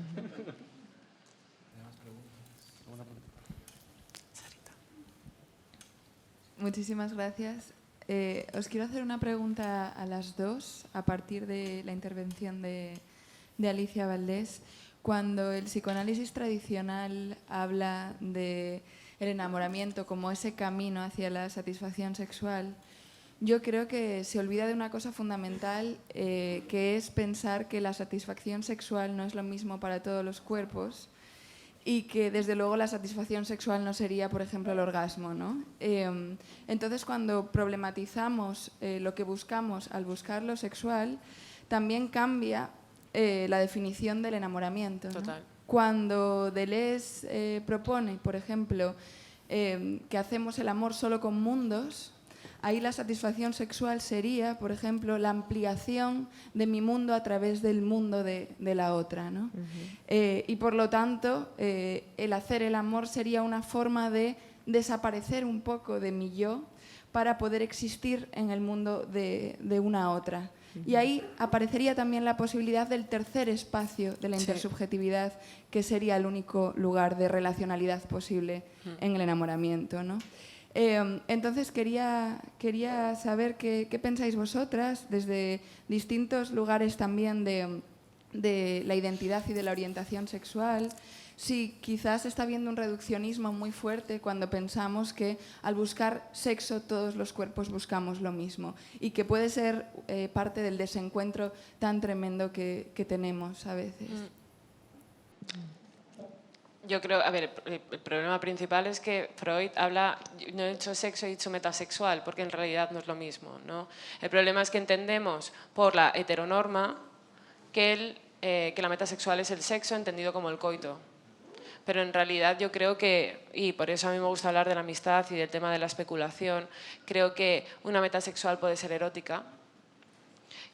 Muchísimas gracias. Os quiero hacer una pregunta a las dos a partir de la intervención de Alicia Valdés. Cuando el psicoanálisis tradicional habla de el enamoramiento como ese camino hacia la satisfacción sexual, yo creo que se olvida de una cosa fundamental, que es pensar que la satisfacción sexual no es lo mismo para todos los cuerpos y que desde luego la satisfacción sexual no sería, por ejemplo, el orgasmo, ¿no? Entonces, cuando problematizamos lo que buscamos al buscar lo sexual, también cambia la definición del enamoramiento, ¿no? Total. Cuando Deleuze propone, por ejemplo, que hacemos el amor solo con mundos, ahí la satisfacción sexual sería, por ejemplo, la ampliación de mi mundo a través del mundo de la otra, ¿no? Y por lo tanto, el hacer el amor sería una forma de desaparecer un poco de mi yo para poder existir en el mundo de una otra. Y ahí aparecería también la posibilidad del tercer espacio de la intersubjetividad, que sería el único lugar de relacionalidad posible en el enamoramiento, ¿no? Entonces quería saber qué pensáis vosotras desde distintos lugares también de la identidad y de la orientación sexual. Si quizás está habiendo un reduccionismo muy fuerte cuando pensamos que al buscar sexo todos los cuerpos buscamos lo mismo y que puede ser parte del desencuentro tan tremendo que tenemos a veces. Yo creo, a ver, el problema principal es que Freud habla, no he dicho sexo, he dicho metasexual, porque en realidad no es lo mismo, ¿no? El problema es que entendemos por la heteronorma que la metasexual es el sexo entendido como el coito. Pero en realidad yo creo que, y por eso a mí me gusta hablar de la amistad y del tema de la especulación, creo que una metasexual puede ser erótica.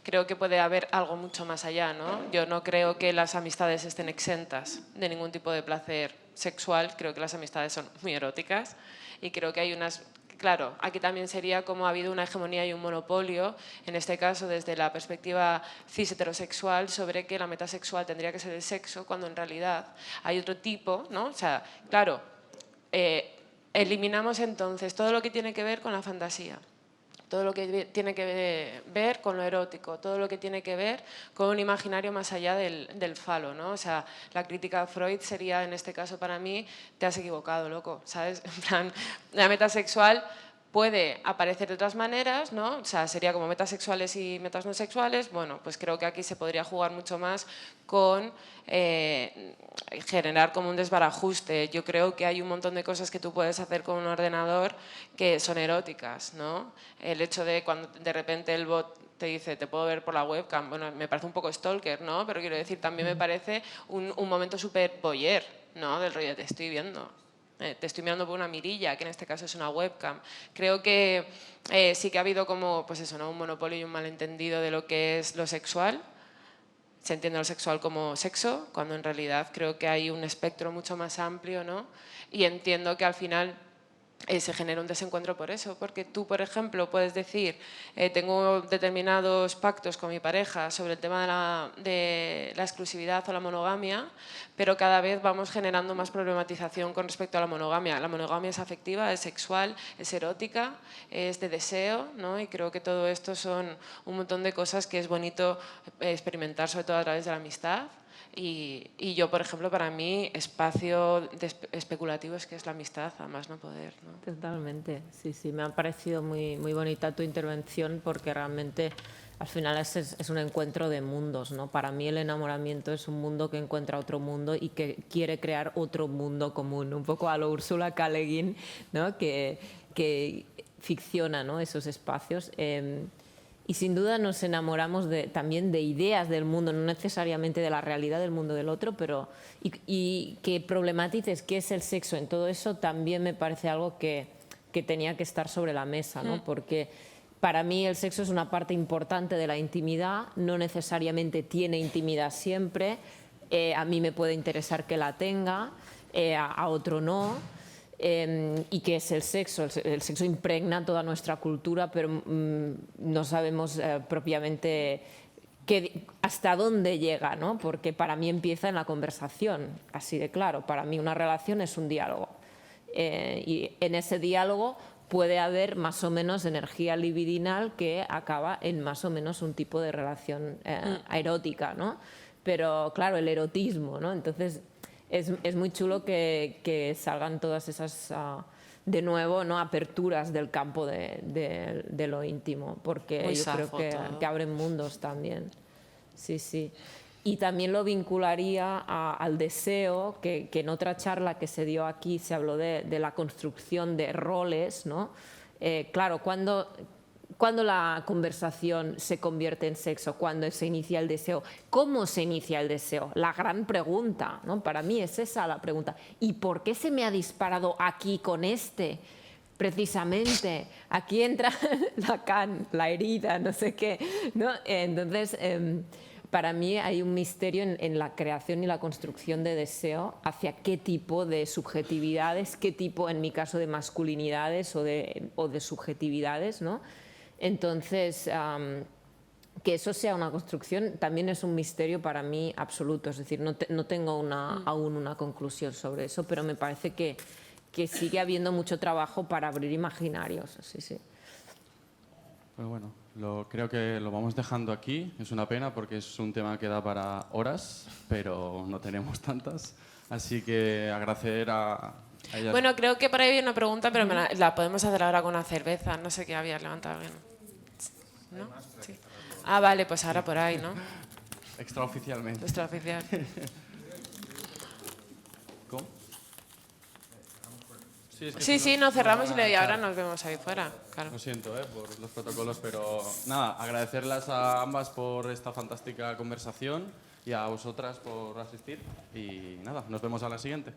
Creo que puede haber algo mucho más allá, ¿no? Yo no creo que las amistades estén exentas de ningún tipo de placer sexual. Creo que las amistades son muy eróticas y creo que hay unas claro, aquí también sería como ha habido una hegemonía y un monopolio, en este caso desde la perspectiva cis heterosexual, sobre que la meta sexual tendría que ser el sexo, cuando en realidad hay otro tipo, ¿no? O sea, claro, eliminamos entonces todo lo que tiene que ver con la fantasía, todo lo que tiene que ver con lo erótico, todo lo que tiene que ver con un imaginario más allá del falo, ¿no? O sea, la crítica a Freud sería, en este caso para mí, te has equivocado, loco, ¿sabes? En plan, la meta sexual puede aparecer de otras maneras, ¿no? O sea, sería como metas sexuales y metas no sexuales. Bueno, pues creo que aquí se podría jugar mucho más con generar como un desbarajuste. Yo creo que hay un montón de cosas que tú puedes hacer con un ordenador que son eróticas, ¿no? El hecho de cuando de repente el bot te dice, te puedo ver por la webcam, bueno, me parece un poco stalker, ¿no? Pero quiero decir, también me parece un momento súper voyeur, ¿no? Del rollo, te estoy viendo. Te estoy mirando por una mirilla, que en este caso es una webcam. Creo que sí que ha habido como, pues eso, ¿no? Un monopolio y un malentendido de lo que es lo sexual. Se entiende lo sexual como sexo, cuando en realidad creo que hay un espectro mucho más amplio, ¿no? Y entiendo que al final se genera un desencuentro por eso, porque tú, por ejemplo, puedes decir, tengo determinados pactos con mi pareja sobre el tema de la exclusividad o la monogamia, pero cada vez vamos generando más problematización con respecto a la monogamia. La monogamia es afectiva, es sexual, es erótica, es de deseo, ¿no? Y creo que todo esto son un montón de cosas que es bonito experimentar, sobre todo a través de la amistad. Y yo, por ejemplo, para mí, espacio especulativo es que es la amistad, a más no poder, ¿no? Totalmente, sí, sí. Me ha parecido muy, muy bonita tu intervención porque realmente al final es un encuentro de mundos, ¿no? Para mí el enamoramiento es un mundo que encuentra otro mundo y que quiere crear otro mundo común, un poco a lo Ursula K. Le Guin, ¿no? que ficciona, ¿no? Esos espacios. Y sin duda nos enamoramos también de ideas del mundo, no necesariamente de la realidad del mundo del otro, pero y que problematices qué es el sexo en todo eso también me parece algo que tenía que estar sobre la mesa, ¿no? Porque para mí el sexo es una parte importante de la intimidad, no necesariamente tiene intimidad siempre, a mí me puede interesar que la tenga, a otro no. Y qué es el sexo. El sexo impregna toda nuestra cultura, pero no sabemos propiamente hasta dónde llega, ¿no? Porque para mí empieza en la conversación, así de claro. Para mí una relación es un diálogo. Y en ese diálogo puede haber más o menos energía libidinal que acaba en más o menos un tipo de relación erótica, ¿no? Pero claro, el erotismo, ¿no? Entonces es muy chulo que salgan todas esas, de nuevo, ¿no? Aperturas del campo de lo íntimo, porque Muy yo safo creo que abren mundos también. Sí, sí. Y también lo vincularía al deseo, que en otra charla que se dio aquí se habló de la construcción de roles, ¿no? Claro, cuando la conversación se convierte en sexo, cuando se inicia el deseo, ¿cómo se inicia el deseo? La gran pregunta, ¿no? Para mí es esa la pregunta. ¿Y por qué se me ha disparado aquí con este? Precisamente, aquí entra Lacan, la herida, no sé qué, ¿no? Entonces, para mí hay un misterio en la creación y la construcción de deseo hacia qué tipo de subjetividades, qué tipo, en mi caso, de masculinidades o de subjetividades, ¿no? Entonces, que eso sea una construcción también es un misterio para mí absoluto. Es decir, no tengo aún una conclusión sobre eso, pero me parece que sigue habiendo mucho trabajo para abrir imaginarios. Sí, sí. Pues bueno, creo que lo vamos dejando aquí. Es una pena porque es un tema que da para horas, pero no tenemos tantas. Así que agradecer a ellas. Bueno, creo que por ahí hay una pregunta, pero la podemos hacer ahora con una cerveza. No sé qué habías levantado alguien. ¿No? Sí. Ah, vale, pues ahora por ahí, ¿no? Extraoficialmente. Extraoficial. ¿Cómo? Sí, nos cerramos y ahora nos vemos ahí fuera. Claro. Lo siento por los protocolos, pero nada, agradecerlas a ambas por esta fantástica conversación y a vosotras por asistir. Y nada, nos vemos a la siguiente.